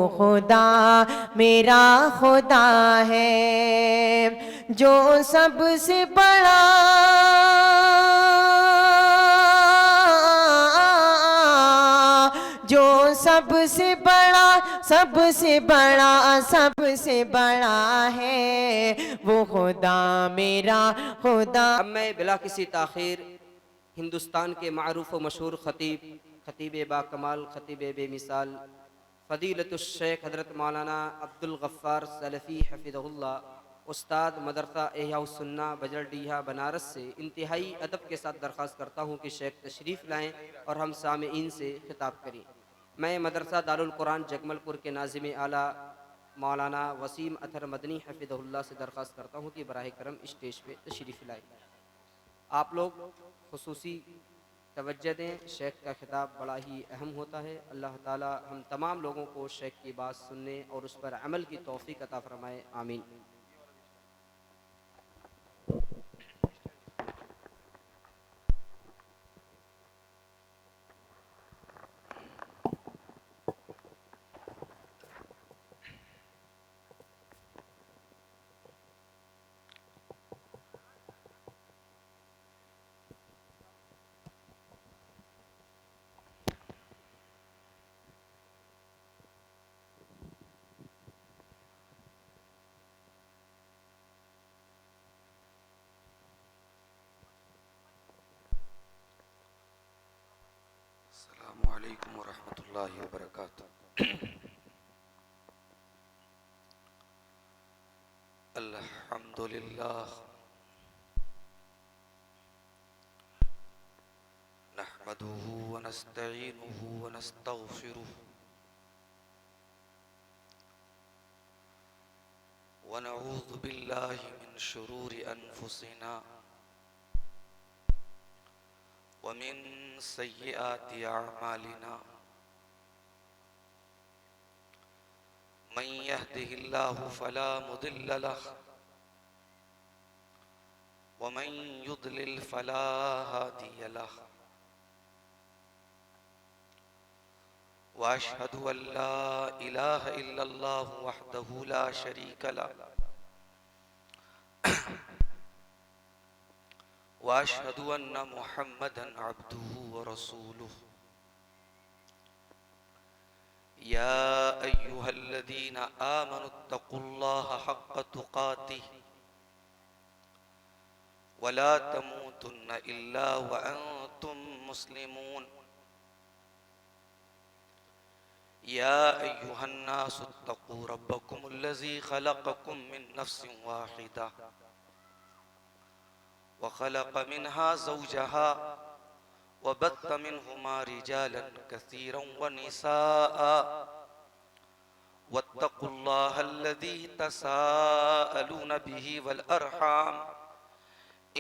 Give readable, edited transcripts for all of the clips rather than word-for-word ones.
खुदा मेरा खुदा है, जो सबसे बड़ा जो सबसे बड़ा सबसे बड़ा सबसे बड़ा है, वो खुदा मेरा खुदा। अब मैं बिला किसी ताख़ीर हिंदुस्तान के मारूफ व मशहूर ख़तीब, ख़तीब बाकमाल, ख़तीब बेमिसाल, फ़दीलतुश शेख हज़रत मौलाना अब्दुल गफ़्फ़ार सलफ़ी हफ़िज़हुल्लाह, उस्ताद मदरसा इहयाउस्सुन्ना बजरडीहा बनारस से इंतहाई अदब के साथ दरख्वास्त करता हूँ कि शेख तशरीफ़ लाएँ और हम सामईन से खिताब करें। मैं मदरसा दारुल कुरान जगमलपुर के नाज़िम आला मौलाना वसीम अतहर मदनी हफ़िज़हुल्लाह से दरख्वास्त करता हूँ कि बराह करम स्टेज पे तशरीफ़ लाएँ। आप लोग खुसूसी तवज्जो दें, शेख का खिताब बड़ा ही अहम होता है। अल्लाह ताला हम तमाम लोगों को शेख की बात सुनने और उस पर अमल की तौफ़ीक अता फ़रमाए, आमीन। अस्सलामु अलैकुम वरहमतुल्लाहि वबरकातुहू। अल्हम्दुलिल्लाह नहमदुहू व नस्तईनुहु व नस्तगफिरुहु व नऊज़ु बिल्लाहि मिन शुरूरि अनफुसिना व मिन सय्यिआति अअमालिना। मन यहदिहिल्लाहु फला मुदिल्ल लह व मन युद्लिल फला हादिय लह। व अशहदु अल्ला इलाहा इल्लल्लाहु वहदहु ला शरीक लह व अशहदु अन्न मुहम्मदन अब्दुहु व रसूलुहु। या अय्युहल्लज़ीना आमनुत्तक़ुल्लाहा हक़्क़ तुक़ातिहि व ला तमूतुन्न इल्ला व अंतुम मुस्लिमून। या अय्युहन्नासुत्तक़ू रब्बकुमुल्लज़ी ख़लक़कुम मिन नफ़्सिन वाहिदा व ख़लक़ मिन्हा ज़ौजहा व बत्त मिन्हुमा रिजालन कसीरन व निसाअ वत्तक़ुल्लाहल्लज़ी तसाअलून बिही वल अर्हाम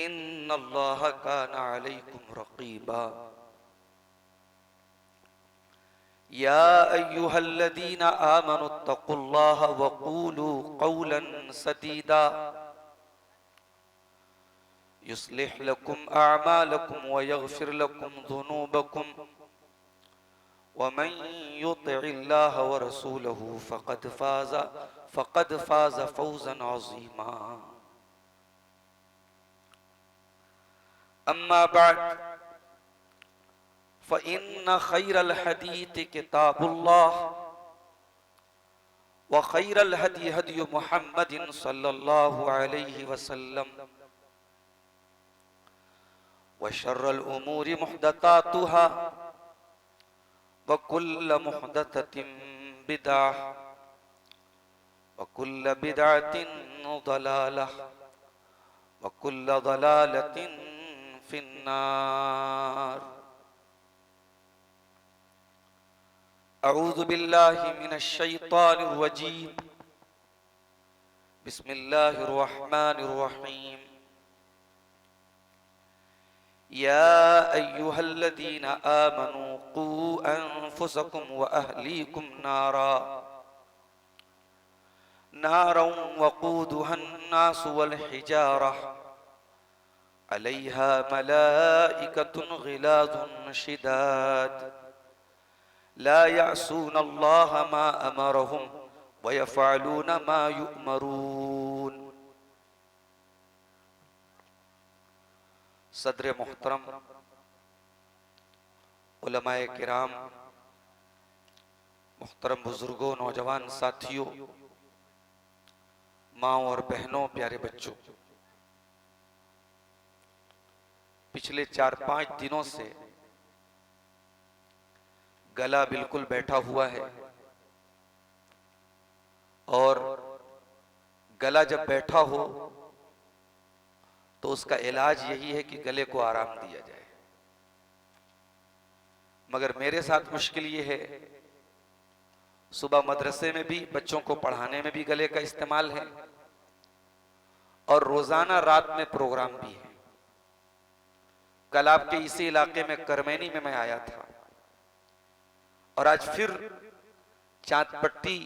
इन्नल्लाहा काना अलैकुम रक़ीबा। या अय्युहल्लज़ीना आमनुत्तक़ुल्लाहा व क़ूलू क़ौलन सदीदा युस्लिह लकुम अअमालकुम व यग़फिर लकुम ज़ुनूबकुम व मन युतिइल्लाह व रसूलहु फ़क़द फ़ाज़ फ़ौज़न अज़ीमा। अम्मा बअद फ़इन्न ख़ैरल हदीथ किताबुल्लाह व ख़ैरल हदी हदी मुहम्मदिन सल्लल्लाहु अलैहि वसल्लम व शर्रल उमूरि मुहदसातुहा व कुल्ल मुहदसतिन बिदअह व कुल्ल बिदअतिन ज़लालह व कुल्ल ज़लालतिन फिन्नार। अऊज़ु बिल्लाहि मिनश शैतानिर रजीम। बिस्मिल्लाहिर रहमानिर रहीम। या अय्युहल्लज़ीना आमनू क़ू अन्फुसकुम व अहलीकुम नारन वक़ूदुहन नासु वल हिजारह अलैहा मलाइकतुन ग़िलाज़ुन शिदाद ला यासून अल्लाह मा अमरहुम व यफअलून मा युअमरून। सदर मोहतरम, उलमाए किराम, मोहतरम बुजुर्गों, नौजवान साथियों, माओ और बहनों, प्यारे बच्चों, पिछले 4-5 दिनों से गला बिल्कुल बैठा हुआ है और गला जब बैठा हो तो उसका इलाज यही है कि गले को आराम दिया जाए। मगर मेरे साथ मुश्किल ये है, सुबह मदरसे में भी बच्चों को पढ़ाने में भी गले का इस्तेमाल है और रोजाना रात में प्रोग्राम भी है। कल आपके इसी इलाके में करमैनी में मैं आया था और आज फिर चांदपट्टी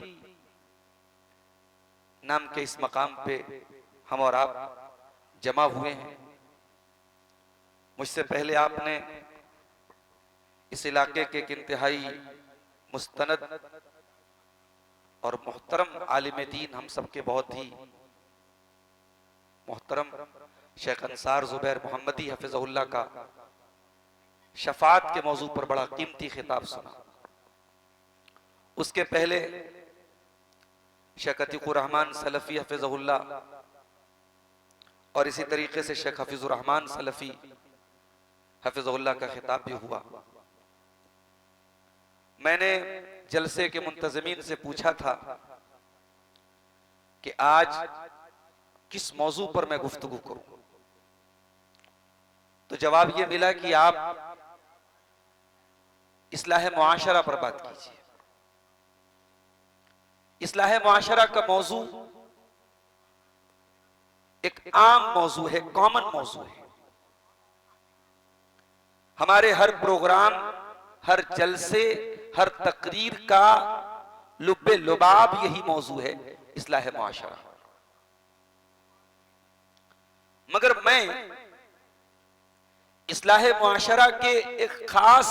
नाम के इस मकाम पे हम और आप जमा हुए हैं। मुझसे पहले आपने इस इलाके के एक इंतहाई मुस्तनद और मोहतरम आलिम दीन, हम सबके बहुत ही मोहतरम शेख अंसार जुबैर मोहम्मदी हफिज़हुल्लाह का शफात के मौजू पर बड़ा कीमती खिताब सुना। उसके पहले शेख अतीकुर रहमान सलफी हफिज़हुल्लाह और इसी तरीके से शेख हफीजुर रहमान सलफी हफिज़हुल्लाह का खिताब भी हुआ। मैंने जलसे के मुंतज़मीन से पूछा था कि आज किस मौजू पर मैं गुफ्तगू करूं, तो जवाब यह मिला कि आप इस्लाह मुआशरा पर बात कीजिए। इस्लाह मुआशरा का मौजू एक आम मौजू है, कॉमन मौजू है। हमारे हर प्रोग्राम, हर जलसे, हर तकरीर का लुब्बे लुबाब यही मौजू है, इस्लाह मुआशरा। मगर मैं इस्लाह मुआशरा के एक खास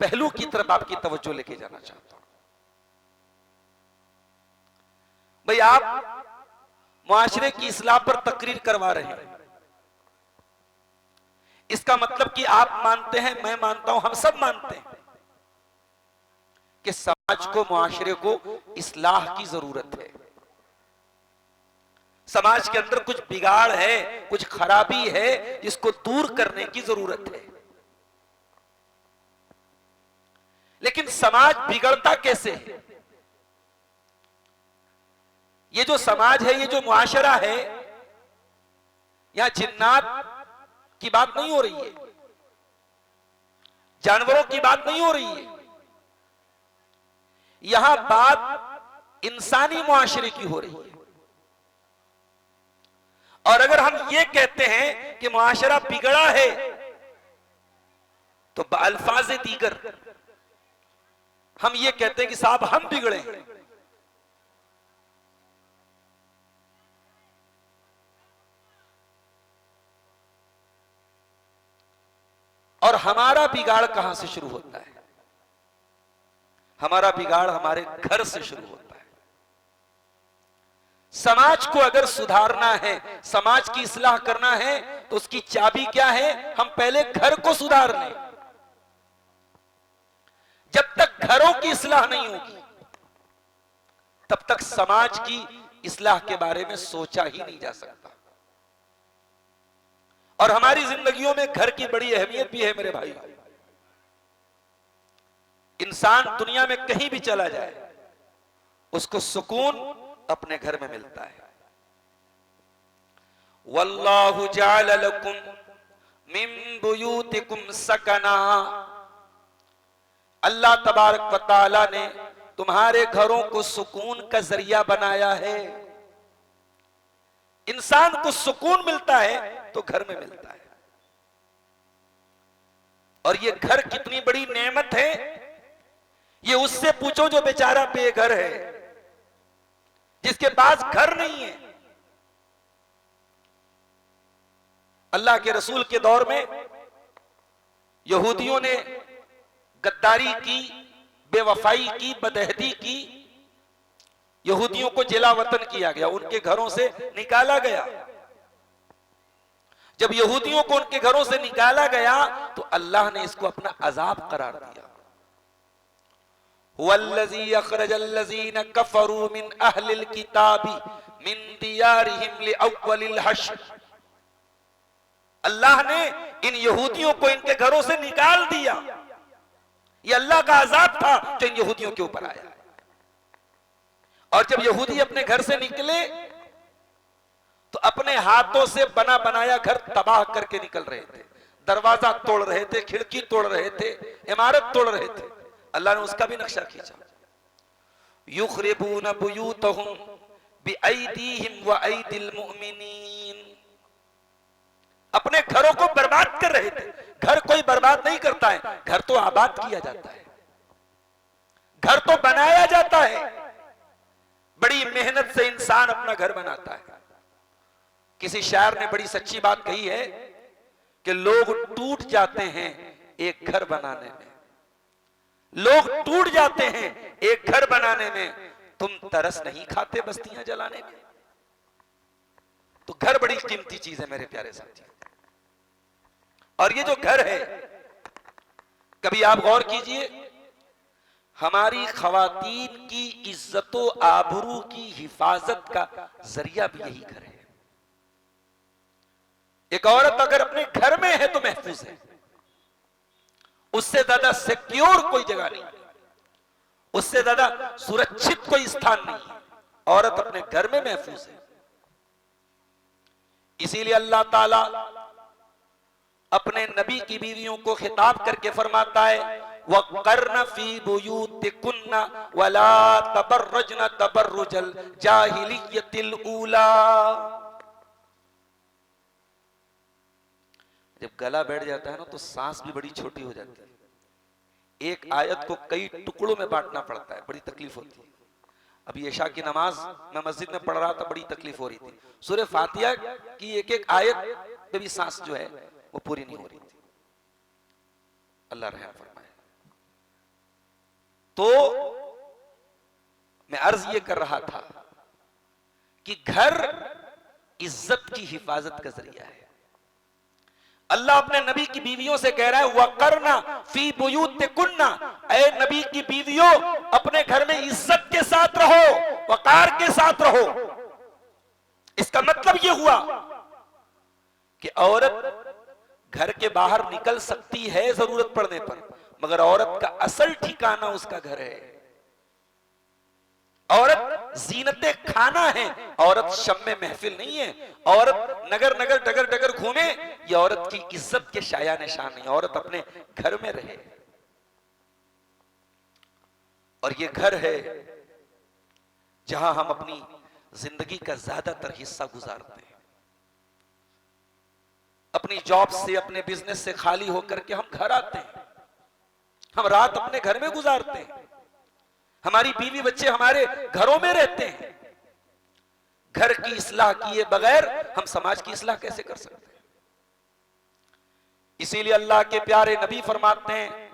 पहलू की तरफ आपकी तवज्जो लेके जाना चाहता हूं। भाई, आप मुआशरे की इस्लाह पर तकरीर करवा रहे हैं, इसका मतलब कि आप मानते हैं, मैं मानता हूं, हम सब मानते हैं कि समाज को, मुआशरे को इस्लाह की जरूरत है। समाज के अंदर कुछ बिगाड़ है, कुछ खराबी है, जिसको दूर करने की जरूरत है। लेकिन समाज बिगड़ता कैसे है? ये जो समाज है, ये जो मुआशरा है, यहां जिन्नात की बात नहीं हो रही है, जानवरों की बात नहीं हो रही है, यहां बात इंसानी मुआशरे की हो रही है। और अगर हम ये कहते हैं कि मुआशरा बिगड़ा है, तो अल्फाज दीगर हम ये कहते हैं कि साहब हम बिगड़े हैं। और हमारा बिगाड़ कहां से शुरू होता है? हमारा बिगाड़ हमारे घर से शुरू होता है। समाज को अगर सुधारना है, समाज की इस्लाह करना है, तो उसकी चाबी क्या है? हम पहले घर को सुधार लें। जब तक घरों की इस्लाह नहीं होगी, तब तक समाज की इस्लाह के बारे में सोचा ही नहीं जा सकता। और हमारी जिंदगियों में घर की बड़ी अहमियत भी है मेरे भाई। इंसान दुनिया में कहीं भी चला जाए, उसको सुकून अपने घर में मिलता है। वल्लाहु जअल लकुम मिन बुयूतिकुम सकना, अल्लाह तबारक व तआला ने तुम्हारे घरों को सुकून का जरिया बनाया है। इंसान को सुकून मिलता है तो घर में मिलता है। और ये घर कितनी बड़ी नेमत है, ये उससे पूछो जो बेचारा बेघर है, जिसके पास घर नहीं है। अल्लाह के रसूल के दौर में यहूदियों ने गद्दारी की, बेवफाई की, बदहदी की, यहूदियों को जिला वतन किया गया, उनके घरों से निकाला गया। जब यहूदियों को उनके घरों से निकाला गया तो अल्लाह ने इसको अपना अजाब करार दिया। वल्लज़ी अखरजल्लज़ीन कफरू मिन अहलिल किताबी मिन दियारिहिम लिअव्वलिल हश्र। अल्लाह ने इन यहूदियों को इनके घरों से निकाल दिया। यह अल्लाह का अजाब था जो इन यहूदियों के ऊपर आया। और जब यहूदी अपने घर से निकले तो अपने हाथों से बना बनाया घर तबाह करके निकल रहे थे। दरवाजा तोड़ रहे थे, खिड़की तोड़ रहे थे, इमारत तोड़ रहे थे। अल्लाह ने उसका भी नक्शा खींचा। युखरिबून बुयूतहुम बिअयदीहिम व अयदिल मुमिनीन। अपने घरों को बर्बाद कर रहे थे। घर कोई बर्बाद नहीं करता है, घर तो आबाद किया जाता है, घर तो बनाया जाता है। बड़ी मेहनत से इंसान अपना घर बनाता है। किसी शायर ने बड़ी सच्ची बात कही है कि लोग टूट जाते हैं एक घर बनाने में, लोग टूट जाते हैं एक घर बनाने में, तुम तरस नहीं खाते बस्तियां जलाने में। तो घर बड़ी कीमती चीज है मेरे प्यारे साथी। और ये जो घर है, कभी आप गौर कीजिए, हमारी खवातीन की इज्जतो आबरू की हिफाजत का जरिया भी यही घर है। एक औरत अगर अपने घर में है तो महफूज है, उससे ज्यादा सिक्योर कोई जगह नहीं, उससे ज्यादा सुरक्षित कोई स्थान नहीं है। औरत अपने घर में महफूज है। इसीलिए अल्लाह ताला अपने नबी की बीवियों को खिताब करके फरमाता है, वक़र्न फी बुयूतिकुन्ना वला तबर्रजन तबर्रुजल जाहिलियतिल ऊला। जब गला बैठ जाता है ना तो सांस भी बड़ी छोटी हो जाती है। एक आयत को कई टुकड़ों में बांटना पड़ता है, बड़ी तकलीफ होती है। अभी इशा की नमाज मैं मस्जिद में पढ़ रहा था, बड़ी तकलीफ हो रही थी। सूरह फातिहा की एक एक आयत पे भी सांस जो है वो पूरी नहीं हो रही थी। अल्लाह रहम फरमाए। तो मैं अर्ज ये कर रहा था कि घर इज्जत की हिफाजत का जरिया है। अल्लाह अपने नबी की बीवियों से कह रहा है, वक़रना फी बुयूतिकुन्ना, ऐ नबी की बीवियों अपने घर में इज्जत के साथ रहो, वकार के साथ रहो। इसका मतलब यह हुआ कि औरत घर के बाहर निकल सकती है जरूरत पड़ने पर, मगर औरत का असल ठिकाना उसका घर है। औरत जीनते खाना है, औरत शम्मे महफिल नहीं है। औरत नगर नगर डगर डगर घूमे, ये औरत की इज्जत के शाया निशान नहीं। औरत अपने घर में रहे। और ये घर है जहां हम अपनी जिंदगी का ज्यादातर हिस्सा गुजारते हैं। अपनी जॉब से, अपने बिजनेस से खाली होकर के हम घर आते हैं। हम रात अपने घर में गुजारते हैं। हमारी बीवी बच्चे हमारे घरों में रहते हैं। घर की इस्लाह किए बगैर हम समाज की इस्लाह कैसे कर सकते हैं? इसीलिए अल्लाह के प्यारे नबी फरमाते हैं,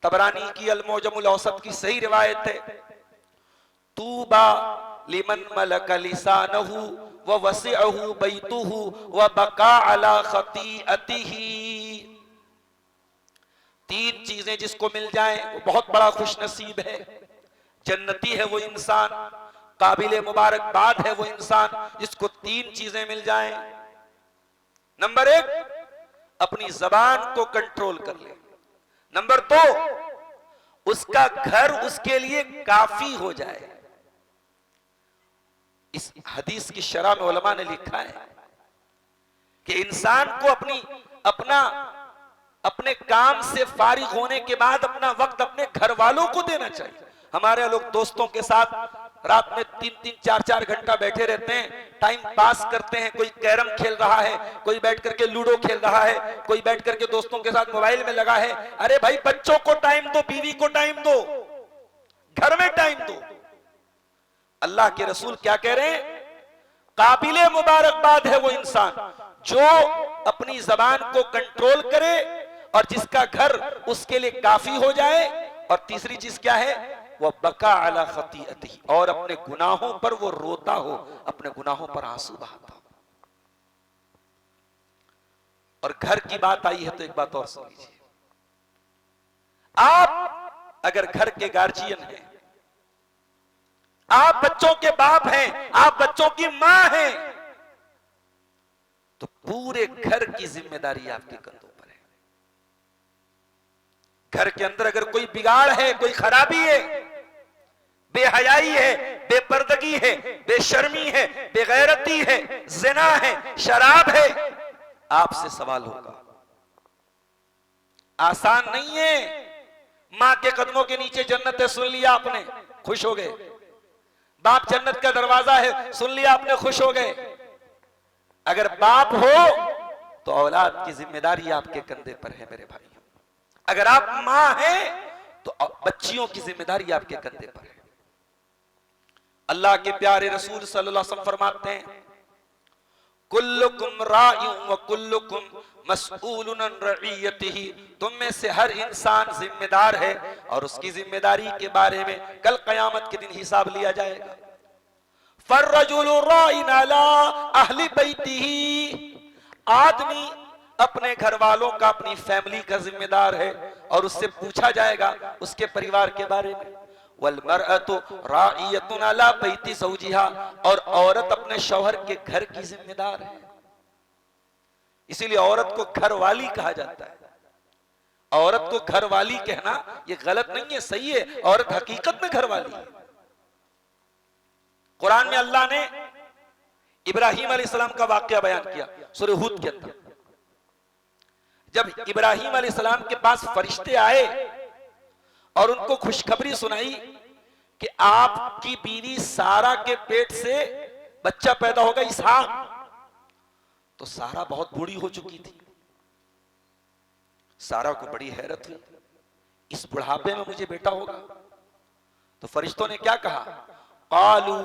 तबरानी की अल-मुअजमुल औसत की सही रिवायत है, तूबा लिमन मलका लिसानहु व वसिअहु बैतुहु व बका अला खतीअतिही। तीन चीजें जिसको मिल जाएं वो बहुत बड़ा खुश नसीब है। जन्नती है वो इंसान, काबिले मुबारकबाद है वो इंसान जिसको तीन चीजें मिल जाएं। नंबर एक, अपनी जबान को कंट्रोल कर ले। नंबर दो, उसका घर उसके लिए काफी हो जाए। इस हदीस की शरह में उलमा ने लिखा है कि इंसान को अपने काम से फारिग होने के बाद अपना वक्त अपने घर वालों को देना चाहिए। हमारे लोग दोस्तों के साथ रात में 3-3, 4-4 घंटा बैठे रहते हैं, टाइम पास करते हैं। कोई कैरम खेल रहा है, कोई बैठ करके लूडो खेल रहा है, कोई बैठ करके दोस्तों के साथ मोबाइल में लगा है। अरे भाई, बच्चों को टाइम दो, बीवी को टाइम दो, घर में टाइम दो। अल्लाह के रसूल क्या कह रहे हैं? काबिले मुबारकबाद है वो इंसान जो अपनी जबान को कंट्रोल करे और जिसका घर उसके लिए काफी हो जाए और तीसरी चीज क्या है, वह बका अला खतीअती, और अपने गुनाहों पर वो रोता हो, अपने गुनाहों पर आंसू बहाता हो। और घर की बात आई है तो एक बात और सुन लीजिए, आप अगर घर के गार्जियन हैं, आप बच्चों के बाप हैं, आप बच्चों की मां हैं, तो पूरे घर की जिम्मेदारी आपके कंधों पर है। घर के अंदर अगर कोई बिगाड़ है, कोई खराबी है, बेहयाई है, बेपर्दगी है, बेशर्मी है, बेगैरती है, जिना है, शराब है, आपसे सवाल होगा। आसान नहीं है। मां के कदमों के नीचे जन्नत है, सुन लिया आपने, खुश हो गए। बाप जन्नत का दरवाजा है, सुन लिया आपने, खुश हो गए। अगर बाप हो तो औलाद की जिम्मेदारी आपके कंधे पर है मेरे भाई। अगर आप मां हैं तो बच्चियों की जिम्मेदारी आपके कंधे पर है। अल्लाह के प्यारे रसूल सल्लल्लाहु अलैहि वसल्लम फरमाते हैं, कुल्लुकुम राइउन व कुल्लुकुम मसऊलुन अन रइयतिही, तुम में से हर इंसान जिम्मेदार है और उसकी जिम्मेदारी के बारे में कल कयामत के दिन हिसाब लिया जाएगा। फर्रजुलु राइन अला अहली बैतिही, आदमी अपने घर वालों का, अपनी फैमिली का जिम्मेदार है और उससे पूछा जाएगा उसके परिवार के बारे में। वल्मरअतु राइयतुन अला बैति ज़ौजिहा, और औरत अपने शौहर के घर की जिम्मेदार है। इसीलिए औरत को घरवाली कहा जाता है। औरत को घरवाली कहना यह गलत नहीं है, सही है। औरत हकीकत में घरवाली है। कुरान में अल्लाह ने इब्राहिम अलैहिस्सलाम का वाकया बयान किया सूरह हूद के अंदर। जब इब्राहिम अलैहिस्सलाम के पास फरिश्ते आए और उनको खुशखबरी सुनाई कि आपकी बीवी सारा के पेट से बच्चा पैदा होगा, इसहाक, तो सारा बहुत बूढ़ी हो चुकी थी। सारा को बड़ी हैरत हुई, इस बुढ़ापे में मुझे बेटा होगा? तो फरिश्तों ने क्या कहा, क़ालू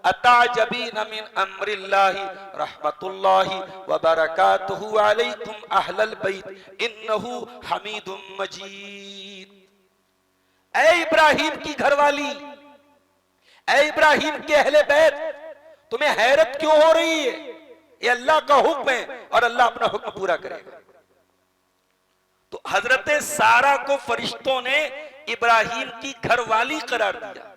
अताजबीन मिन अम्रिल्लाहि रहमतुल्लाहि व बरकातुहु अलैकुम अहलल बैत इन्नहु हमीदुम मजीद। ऐ इब्राहिम की घरवाली, ऐ इब्राहिम के अहले बैत, तुम्हें हैरत क्यों हो रही है? ये अल्लाह का हुक्म है और अल्लाह अपना हुक्म पूरा करेगा। तो हजरत सारा को फरिश्तों ने इब्राहिम की घरवाली करार दिया।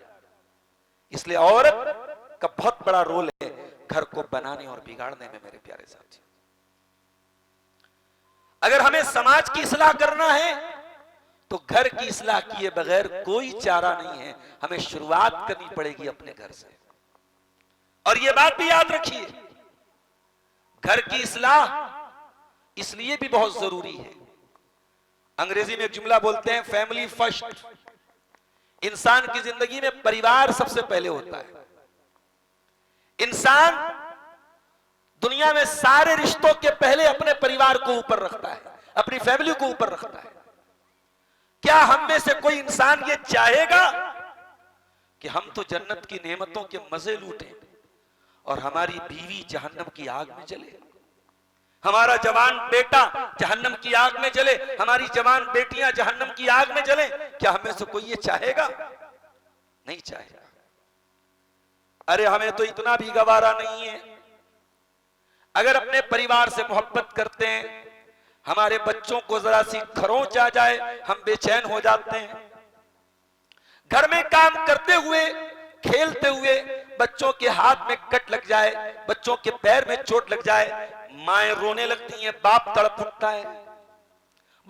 इसलिए औरत का बहुत बड़ा रोल है घर को बनाने और बिगाड़ने में मेरे प्यारे साथी। अगर हमें समाज की इस्लाह करना है तो घर की इस्लाह किए बगैर कोई चारा नहीं है। हमें शुरुआत करनी पड़ेगी अपने घर से। और यह बात भी याद रखिए, घर की इस्लाह इसलिए भी बहुत जरूरी है। अंग्रेजी में एक जुमला बोलते हैं, फैमिली फर्स्ट। इंसान की जिंदगी में परिवार सबसे पहले होता है। इंसान दुनिया में सारे रिश्तों के पहले अपने परिवार को ऊपर रखता है, अपनी फैमिली को ऊपर रखता है। क्या हम में से कोई इंसान ये चाहेगा कि हम तो जन्नत की नेमतों के मजे लूटें और हमारी बीवी जहन्नम की आग में जले, हमारा जवान बेटा जहन्नम की आग में जले, हमारी जवान बेटियां जहन्नम की आग में जले? क्या हमें से कोई ये चाहेगा? नहीं चाहेगा। अरे हमें तो इतना भी गवारा नहीं है। अगर अपने परिवार से मोहब्बत करते हैं, हमारे बच्चों को जरा सी खरोंच आ जाए हम बेचैन हो जाते हैं। घर में काम करते हुए, खेलते हुए बच्चों के हाथ में कट लग जाए, बच्चों के पैर में चोट लग जाए, माएं रोने लगती हैं, बाप तड़प उठता है।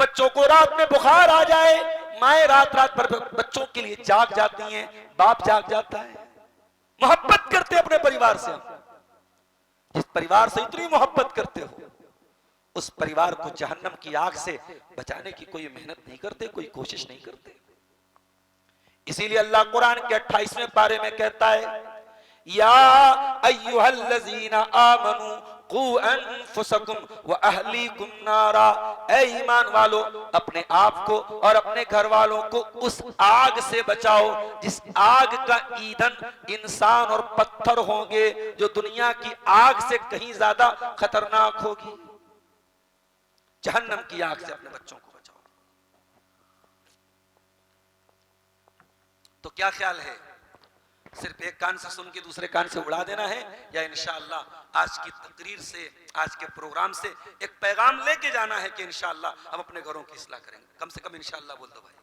बच्चों को रात में बुखार आ जाए, माएं रात रात भर बच्चों के लिए जाग जाती हैं, बाप जाग जाता है। मोहब्बत करते अपने परिवार से। जिस परिवार से इतनी मोहब्बत करते हो, उस परिवार को जहन्नम की आग से बचाने की कोई मेहनत नहीं करते, कोई कोशिश नहीं करते। इसीलिए अल्लाह कुरान के 28वें पारे में कहता है, या अय्युहल्लज़ीना आमनू कू अनफुसकुम व अहलीकुम नारा, ऐ ईमान वालो, अपने आप को और अपने घर वालों को उस आग से बचाओ जिस आग का ईंधन इंसान और पत्थर होंगे, जो दुनिया की आग से कहीं ज्यादा खतरनाक होगी। जहन्नम की आग से अपने बच्चों को बचाओ। तो क्या ख्याल है, सिर्फ एक कान से सुन के दूसरे कान से उड़ा देना है, या इंशाअल्लाह आज की तकरीर से, आज के प्रोग्राम से एक पैगाम लेके जाना है कि इंशाअल्लाह हम अपने घरों की इस्लाह करेंगे? कम से कम इंशाअल्लाह बोल दो भाई।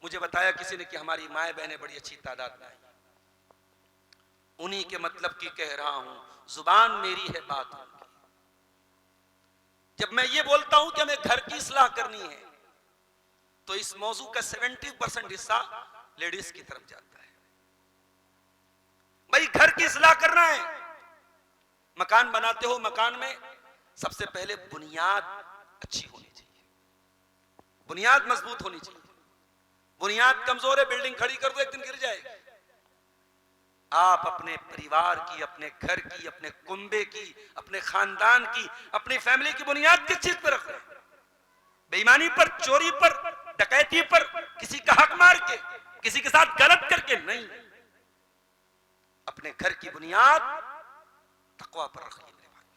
मुझे बताया किसी ने कि हमारी माए बहनें बड़ी अच्छी तादाद में आई, उन्हीं के मतलब की कह रहा हूं, जुबान मेरी है बात उनकी। जब मैं ये बोलता हूं कि हमें घर की इस्लाह करनी है, तो इस मौजू का 70% हिस्सा लेडीज की तरफ जाता है। भाई घर की इस्लाह करना है, मकान बनाते हो, मकान में सबसे पहले बुनियाद अच्छी होनी चाहिए, बुनियाद मजबूत होनी चाहिए। बुनियाद कमजोर है, बिल्डिंग खड़ी कर दो एक दिन गिर जाएगी। आप अपने परिवार की, अपने घर की, अपने कुंबे की, अपने खानदान की, अपनी फैमिली की बुनियाद किस चीज पर रख रहे हैं? बेईमानी पर, चोरी पर, डकैती पर, किसी का हक मार के, किसी के साथ गलत करके नहीं। अपने घर की बुनियाद तकवा पर रखिए मेरे भाई।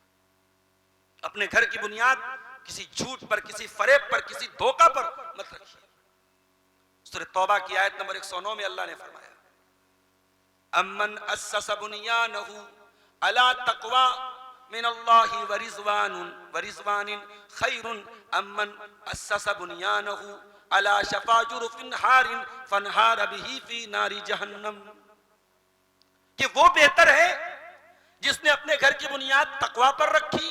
अपने घर की बुनियाद किसी झूठ पर, किसी फरेब पर, किसी धोखा पर मत रखिए। सूरह तौबा की आयत नंबर 109 में अल्लाह ने फरमाया, अम्मन अस्सस बुनियानहु अला तक़वा मिनल्लाहि व रिज़वानिन खैरुन अम्मन अस्सस बुनियानहु अला शफ़ा जुरफिन हारिन फनहार बिही फी नारी जहन्नम। कि वो बेहतर है जिसने अपने घर की बुनियाद तक़वा पर रखी,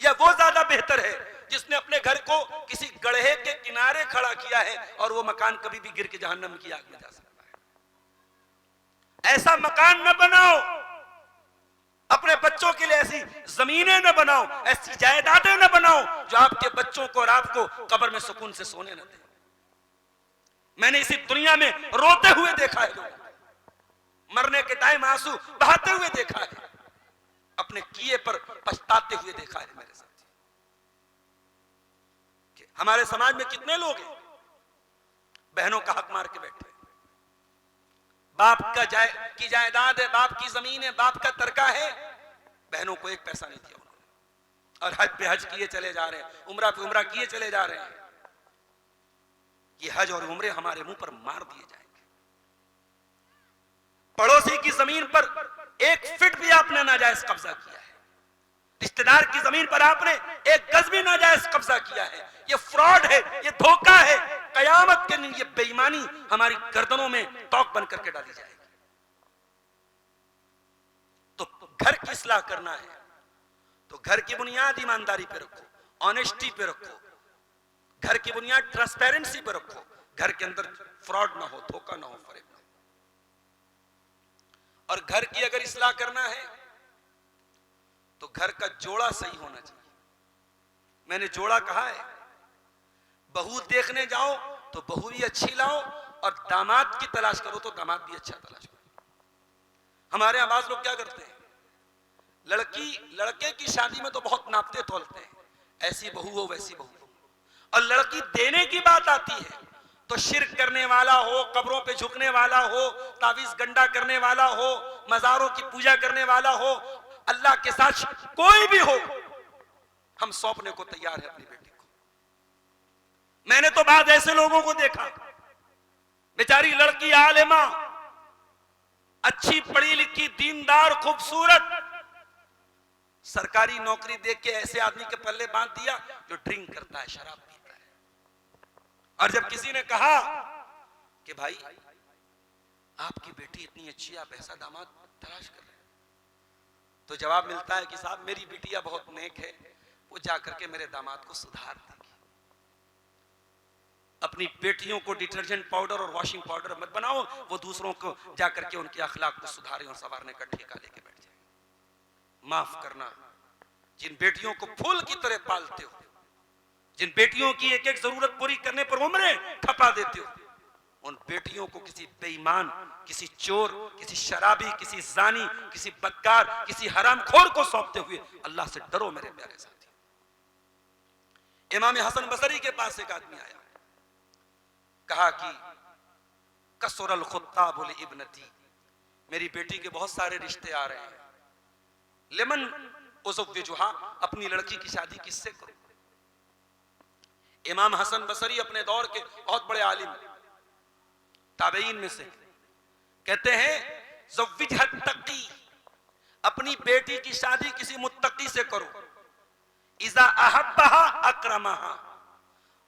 या वो ज्यादा बेहतर है जिसने अपने घर को किसी गड्ढे के किनारे खड़ा किया है और वो मकान कभी भी गिर के जहन्नम की आग में जा सकता है? ऐसा मकान न बनाओ, अपने बच्चों के लिए ऐसी जमीनें न बनाओ, ऐसी जायदादें न बनाओ जो आपके बच्चों को और आपको कब्र में सुकून से सोने न दे। मैंने इसी दुनिया में रोते हुए देखा है, लोग मरने के टाइम आंसू बहाते हुए देखा है, अपने किए पर पछताते हुए देखा है मेरे साथ। हमारे समाज में कितने लोग हैं बहनों का हक मार के बैठे, बाप की जायदाद है, बाप की जमीन है, बाप का तरका है, बहनों को एक पैसा नहीं दिया उन्होंने, और हज पे हज किए चले जा रहे हैं, उम्रा पे उम्रा किए चले जा रहे हैं। ये हज और उम्रे हमारे मुंह पर मार दिए जाएंगे। पड़ोसी की जमीन पर 1 फीट भी आपने नाजायज कब्जा किया है, रिश्तेदार की जमीन पर आपने 1 गज भी नाजायज कब्जा किया है, ये फ्रॉड है, ये धोखा है। कयामत के दिन ये बेईमानी हमारी गर्दनों में तौक बन करके डाली जाएगी। तो घर की इस्लाह करना है तो घर की बुनियाद ईमानदारी पे रखो, ऑनेस्टी पे रखो, घर की बुनियाद ट्रांसपेरेंसी पे रखो, घर के अंदर फ्रॉड ना हो, धोखा ना हो, फरेब ना हो। और घर की अगर इस्लाह करना है तो घर का जोड़ा सही होना चाहिए। मैंने जोड़ा कहा है, बहू देखने जाओ तो बहू भी अच्छी लाओ, और दामाद की तलाश करो तो दामाद भी अच्छा तलाश करो। हमारे यहां बाज लोग क्या करते हैं, लड़के की शादी में तो बहुत नापते तोलते हैं, ऐसी बहू हो वैसी बहू हो, और लड़की देने की बात आती है तो शिर्क करने वाला हो, कब्रों पे झुकने वाला हो, तावीज गंडा करने वाला हो, मजारों की पूजा करने वाला हो, अल्लाह के साथ कोई भी हो, हम सौंपने को तैयार है अपनी बेटी को। मैंने तो बाद ऐसे लोगों को देखा, बेचारी लड़की आलिमा, अच्छी पढ़ी लिखी, दीनदार, खूबसूरत, सरकारी नौकरी देख के ऐसे आदमी के पल्ले बांध दिया जो ड्रिंक करता है, शराब पीता है। और जब किसी ने कहा कि भाई आपकी बेटी इतनी अच्छी, आप ऐसा दामाद तलाश कर रहे हैं, तो जवाब मिलता है कि साहब मेरी बिटिया बहुत नेक है, वो जाकर के मेरे दामाद को सुधार देगी। अपनी बेटियों को डिटर्जेंट पाउडर और वॉशिंग पाउडर मत बनाओ, वो दूसरों को जाकर के उनके अखलाक को सुधारे और संवारने का ठेका लेके बैठ जाए। माफ करना, जिन बेटियों को फूल की तरह पालते हो, जिन बेटियों की एक एक जरूरत पूरी करने पर उम्रें खपा देते हो, उन बेटियों को किसी बेईमान, किसी चोर, किसी शराबी, किसी जानी, किसी बदकार, किसी हरामखोर को सौंपते हुए अल्लाह से डरो मेरे प्यारे साथी। इमाम हसन बसरी के पास एक आदमी आया, कहा कि कसरल खुत्ताब लिल इब्नती, मेरी बेटी के बहुत सारे रिश्ते आ रहे हैं, लेमन उज़व्विजुहा, अपनी लड़की की शादी किससे करूं? इमाम हसन बसरी अपने दौर के बहुत बड़े आलिम, ताबईन में से, कहते हैं ज़व्विजहत तक़ी, अपनी बेटी की शादी किसी मुत्तकी से करो, इज़ा अहब्बहा अकरमहा,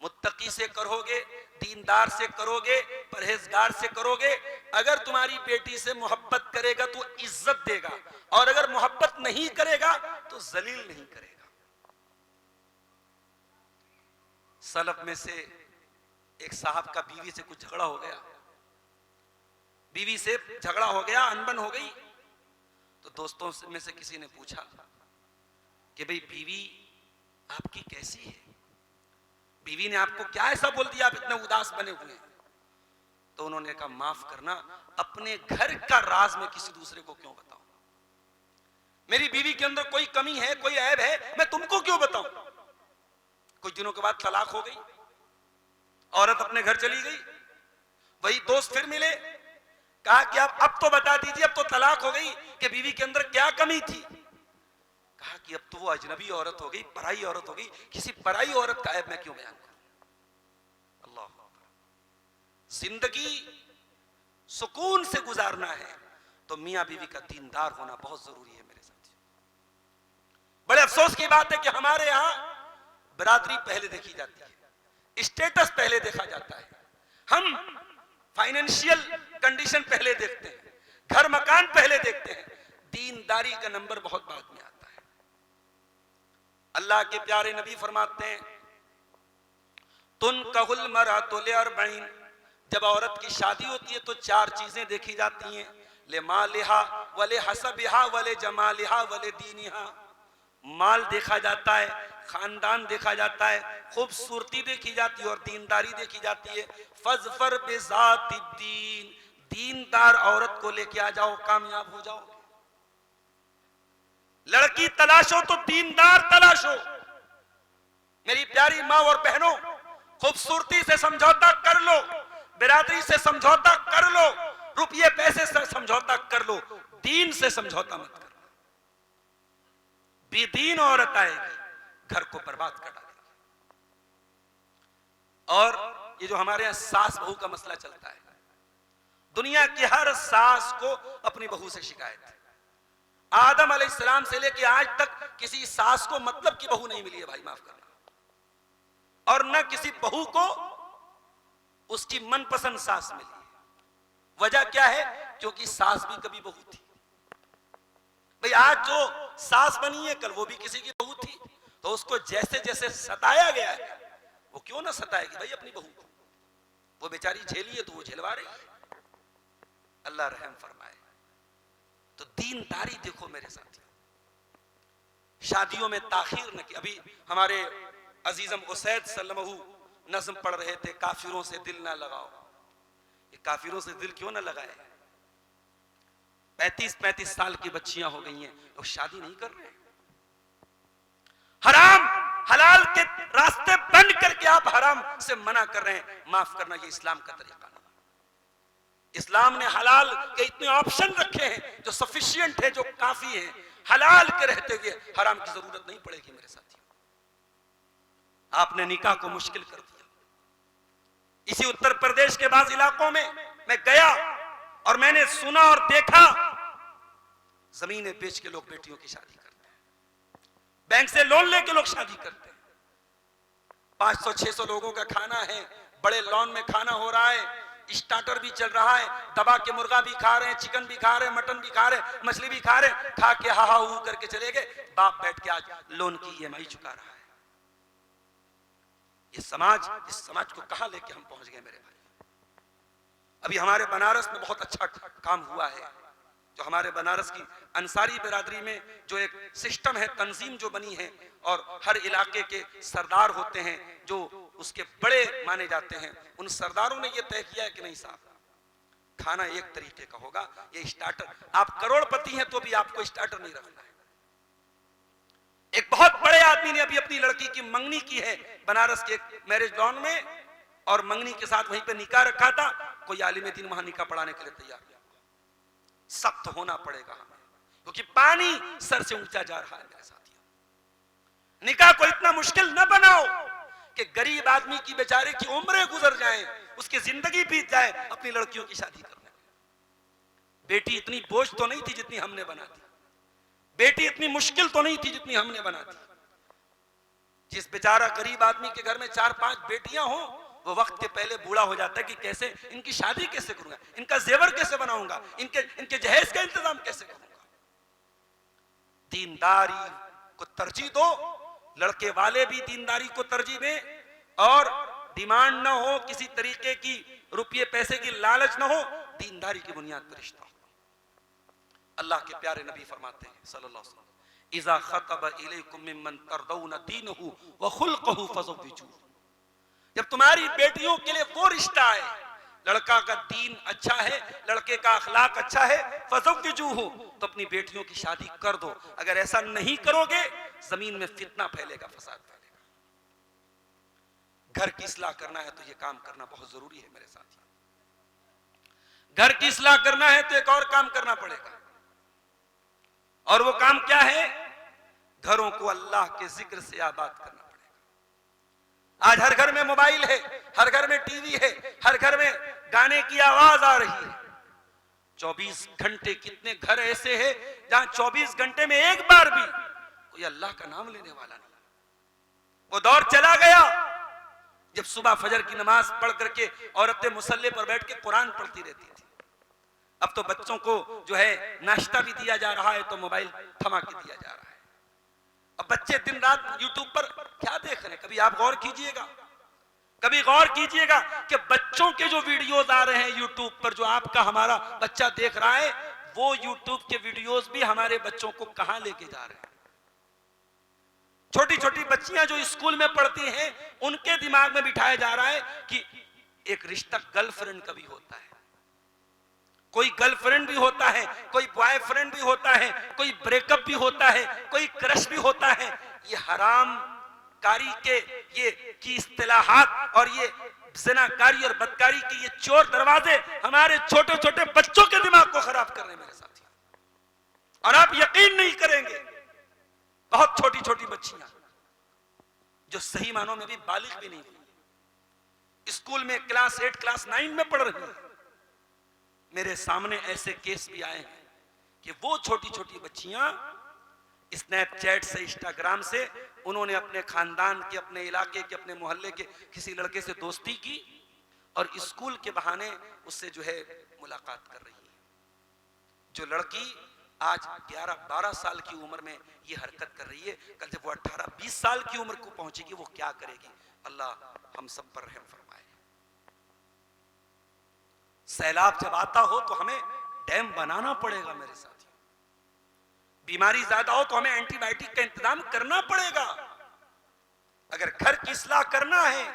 मुत्तकी से करोगे, दीनदार से करोगे, परहेजगार से करोगे, अगर तुम्हारी बेटी से मोहब्बत करेगा तो इज्जत देगा, और अगर मोहब्बत नहीं करेगा तो जलील नहीं करेगा। सलफ में से एक साहब का बीवी से कुछ झगड़ा हो गया, बीवी से झगड़ा हो गया, अनबन हो गई, तो दोस्तों में से किसी ने पूछा कि भाई बीवी आपकी कैसी है, बीवी ने आपको क्या ऐसा बोल दिया आप इतने उदास बने हुए हैं? तो उन्होंने कहा माफ करना, अपने घर का राज में किसी दूसरे को क्यों बताऊं? मेरी बीवी के अंदर कोई कमी है, कोई ऐब है, मैं तुमको क्यों बताऊं? कुछ दिनों के बाद तलाक हो गई, औरत अपने घर चली गई, वही दोस्त फिर मिले, कहा कि आप अब तो बता दीजिए, अब तो तलाक हो गई, कि बीवी के अंदर क्या कमी थी? कहा कि अब तो वो अजनबी औरत हो गई, पराई औरत हो गई, किसी पराई औरत का ऐब मैं क्यों बयान करूं? अल्लाह, जिंदगी सुकून से गुजारना है तो मियां बीवी का दीनदार होना बहुत जरूरी है मेरे साथ। बड़े अफसोस की बात है कि हमारे यहां बरादरी पहले देखी जाती है, स्टेटस पहले देखा जाता है, हम फाइनेंशियल कंडीशन पहले देखते हैं, घर मकान पहले देखते हैं, दीनदारी का नंबर बहुत बाद में आता है। अल्लाह के प्यारे नबी फरमाते हैं तुन कहुल मरातो ले अर्बईन, जब औरत की शादी होती है तो चार चीजें देखी जाती हैं, ले मालिहा वले हसबिहा वले जमालिहा वले दीनिहा, माल देखा जाता है, खानदान देखा जाता है, खूबसूरती देखी जाती है और दीनदारी देखी जाती है। फजफर बेज़ातिद्दीन, दीनदार औरत को लेके आ जाओ, कामयाब हो जाओ। लड़की तलाशो तो दीनदार तलाशो। मेरी प्यारी माँ और बहनों, खूबसूरती से समझौता कर लो, बिरादरी से समझौता कर लो, रुपये पैसे से समझौता कर लो, दीन से समझौता मत करना। बेदीन औरत आएगी घर को बर्बाद कर डालेगी। और ये जो हमारे यहां सास बहू का मसला चलता है, दुनिया की हर सास को अपनी बहू से शिकायत है। आदम अलैहिस्सलाम से लेके आज तक किसी सास को मतलब की बहू नहीं मिली है, भाई माफ करना, और न किसी बहू को उसकी मनपसंद सास मिली है। वजह क्या है? क्योंकि सास भी कभी बहू थी। भाई आज जो सास बनी है कल वो भी किसी की बहू थी, तो उसको जैसे जैसे सताया गया है वो क्यों ना सताएगी भाई अपनी बहू को? वो बेचारी झेली है तो वो झेलवा रही है। अल्लाह रहम फरमाए। तो दीनदारी देखो मेरे साथियों, शादियों में ताखीर न की। अभी हमारे अजीजम उसैद सल्लमहू नज़्म पढ़ रहे थे, काफिरों से दिल ना लगाओ। ये काफिरों से दिल क्यों ना लगाए? 35-35 साल की बच्चियां हो गई हैं, लोग शादी नहीं कर रहे। हराम हलाल के रास्ते बंद करके आप हराम से मना कर रहे हैं। माफ करना, ये इस्लाम का तरीका नहीं। इस्लाम ने हलाल के इतने ऑप्शन रखे हैं जो सफिशिएंट है, जो काफी है। हलाल के रहते हुए हराम की जरूरत नहीं पड़ेगी मेरे साथियों। आपने निकाह को मुश्किल कर दिया। इसी उत्तर प्रदेश के बाद इलाकों में मैं गया और मैंने सुना और देखा, जमीनें बेच के लोग बेटियों की शादी करते हैं, बैंक से लोन लेके लोग शादी करते हैं। 500-600 लोगों का खाना है, बड़े लॉन में खाना हो रहा है, स्टार्टर भी चल रहा है, दबा के मुर्गा भी खा रहे हैं, चिकन भी खा रहे हैं, मटन भी खा रहे हैं, मछली भी खा रहे हैं, खा के हा हा हू करके चले गए। बाप बैठ के आज लोन की EMI चुका रहा है। इस समाज को कहां लेके हम पहुंच गए मेरे भाई? अभी हमारे बनारस में बहुत अच्छा काम हुआ है, जो हमारे बनारस की अंसारी बिरादरी में जो एक सिस्टम है, तंजीम जो बनी है, और हर इलाके के सरदार होते हैं जो उसके बड़े माने जाते हैं। उन सरदारों ने यह तय किया है कि नहीं साहब, खाना एक तरीके का होगा, ये स्टार्टर, आप करोड़पति हैं तो भी आपको स्टार्टर नहीं रखना है। एक बहुत बड़े आदमी ने अभी अपनी लड़की की मंगनी की है बनारस के मैरिज लॉन में, और मंगनी के साथ वहीं पे निकाह रखा था। कोई आलिम दीन वहां निकाह पढ़ाने के लिए तैयार नहीं। सख्त होना पड़ेगा हमें, क्योंकि पानी सर से ऊंचा जा रहा है मेरे साथियों। निकाह को इतना मुश्किल न बनाओ कि गरीब आदमी की बेचारे की उम्रें गुजर जाएं, उसकी जिंदगी बीत जाए अपनी लड़कियों की शादी करने में। बेटी इतनी बोझ तो नहीं थी जितनी हमने बना दी, बेटी इतनी मुश्किल तो नहीं थी जितनी हमने बना दी। जिस बेचारा गरीब आदमी के घर में 4-5 बेटियां हो, वो वक्त के पहले बूढ़ा हो जाता है कि कैसे इनकी शादी कैसे करूंगा, इनका जेवर कैसे बनाऊंगा, इनके जहेज का इंतजाम कैसे करूंगा। दीनदारी को तरजीह दो, लड़के वाले भी दीनदारी को तरजीह दें और डिमांड ना हो, किसी तरीके की रुपये पैसे की लालच ना हो, दीनदारी की बुनियाद पर रिश्ता हो। अल्लाह के प्यारे नबी फरमाते हैं सल्लल्लाहु अलैहि वसल्लम, इज़ा खतब इलैकुम मिम्मन तरदौना दीनहु व खुल्क़हु फज़व्विजूहु। जब तुम्हारी बेटियों के लिए वो रिश्ता है, लड़का का दीन अच्छा है, लड़के का अखलाक अच्छा है, फज़व्विजूहु, तो अपनी बेटियों की शादी कर दो। अगर ऐसा नहीं करोगे जमीन में फितना फैलेगा, फसाद फैलेगा। घर की इस्लाह करना है तो ये काम करना बहुत जरूरी है मेरे साथी। घर की इस्लाह करना है तो एक और काम करना पड़ेगा, और वो काम क्या है? घरों को अल्लाह के जिक्र से आबाद करना पड़ेगा। आज हर घर में मोबाइल है, हर घर में टीवी है, हर घर में गाने की आवाज आ रही है। 24 घंटे कितने घर ऐसे हैं जहां 24 घंटे में एक बार भी कोई अल्लाह का नाम लेने वाला नहीं। वो दौर चला गया जब सुबह फजर की नमाज पढ़ करके औरतें मुसल्ले पर बैठ के कुरान पढ़ती रहती थी। अब तो बच्चों को जो है नाश्ता भी दिया जा रहा है तो मोबाइल थमा के दिया जा रहा है। अब बच्चे दिन रात यूट्यूब पर क्या देख रहे हैं? कभी आप गौर कीजिएगा, कभी गौर कीजिएगा कि बच्चों के जो वीडियोस आ रहे हैं यूट्यूब पर, जो आपका हमारा बच्चा देख रहा है, वो यूट्यूब के वीडियोस भी हमारे बच्चों को कहां लेके जा रहे हैं। छोटी छोटी बच्चियां जो स्कूल में पढ़ती हैं, उनके दिमाग में बिठाया जा रहा है कि एक रिश्ता गर्लफ्रेंड का भी होता है, कोई गर्लफ्रेंड भी होता है, कोई बॉयफ्रेंड भी होता है, कोई ब्रेकअप भी होता है, कोई क्रश भी होता है। ये हराम कारी के ये की इस्तिलाहात और ये ज़िनाकारी और बदकारी के ये चोर दरवाजे हमारे छोटे छोटे बच्चों के दिमाग को खराब कर रहे हैं मेरे साथी। और आप यकीन नहीं करेंगे, बहुत छोटी छोटी बच्चियां जो सही मानों में भी बालिग भी नहीं हुई, स्कूल में क्लास 8 क्लास 9 में पढ़ रही हैं। मेरे सामने ऐसे केस भी आए हैं कि वो छोटी छोटी बच्चियां स्नैपचैट से, इंस्टाग्राम से उन्होंने अपने खानदान के, अपने इलाके के, अपने मोहल्ले के किसी लड़के से दोस्ती की और स्कूल के बहाने उससे जो है मुलाकात कर रही है। जो लड़की आज 11-12 साल की उम्र में ये हरकत कर रही है, कल जब वो 18-20 साल की उम्र को पहुंचेगी वो क्या करेगी? अल्लाह हम सब पर रहम फरमाए। सैलाब जब आता हो तो हमें डैम बनाना पड़ेगा मेरे साथी। बीमारी ज्यादा हो तो हमें एंटीबायोटिक का इंतजाम करना पड़ेगा। अगर घर की इस्लाह करना है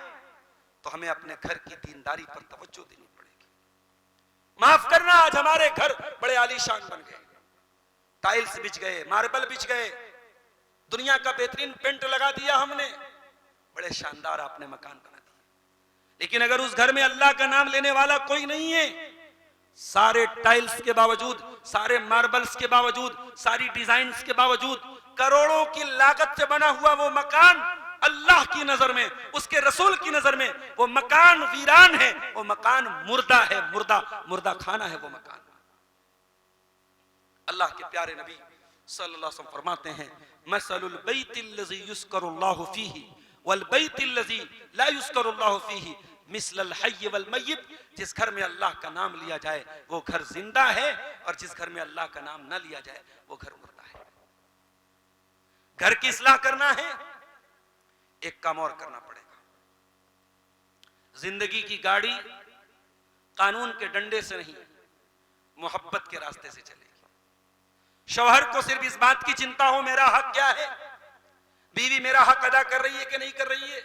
तो हमें अपने घर की दीनदारी पर तवज्जो देनी पड़ेगी। माफ करना, आज हमारे घर बड़े आलीशान बन गए, टाइल्स बिछ गए, मार्बल बिछ गए, दुनिया का बेहतरीन पेंट लगा दिया हमने, बड़े शानदार आपने मकान बना दिया। लेकिन अगर उस घर में अल्लाह का नाम लेने वाला कोई नहीं है, सारे टाइल्स के बावजूद, सारे मार्बल्स के बावजूद, सारी डिजाइन्स के बावजूद, करोड़ों की लागत से बना हुआ वो मकान अल्लाह की नजर में, उसके रसूल की नजर में वो मकान वीरान है, वो मकान मुर्दा है, मुर्दा खाना है वो मकान। अल्लाह के प्यारे नबी सल्लल्लाहु अलैहि वसल्लम फरमाते हैं, मसलुल बैतिल्लज़ी युज़करुल्लाहु फीही वल बैतिल्लज़ी ला युज़करुल्लाहु फीही मिसलल हय्य वल मय्यित। जिस घर में अल्लाह का नाम लिया जाए वो घर जिंदा है, और जिस घर में अल्लाह का नाम न लिया जाए वो घर मुर्दा है। घर की इस्लाह करना है, एक काम और करना पड़ेगा। जिंदगी की गाड़ी कानून के डंडे से नहीं, मोहब्बत के रास्ते से चलेगी। शौहर को सिर्फ इस बात की चिंता हो मेरा हक क्या है, बीवी मेरा हक अदा कर रही है कि नहीं कर रही है,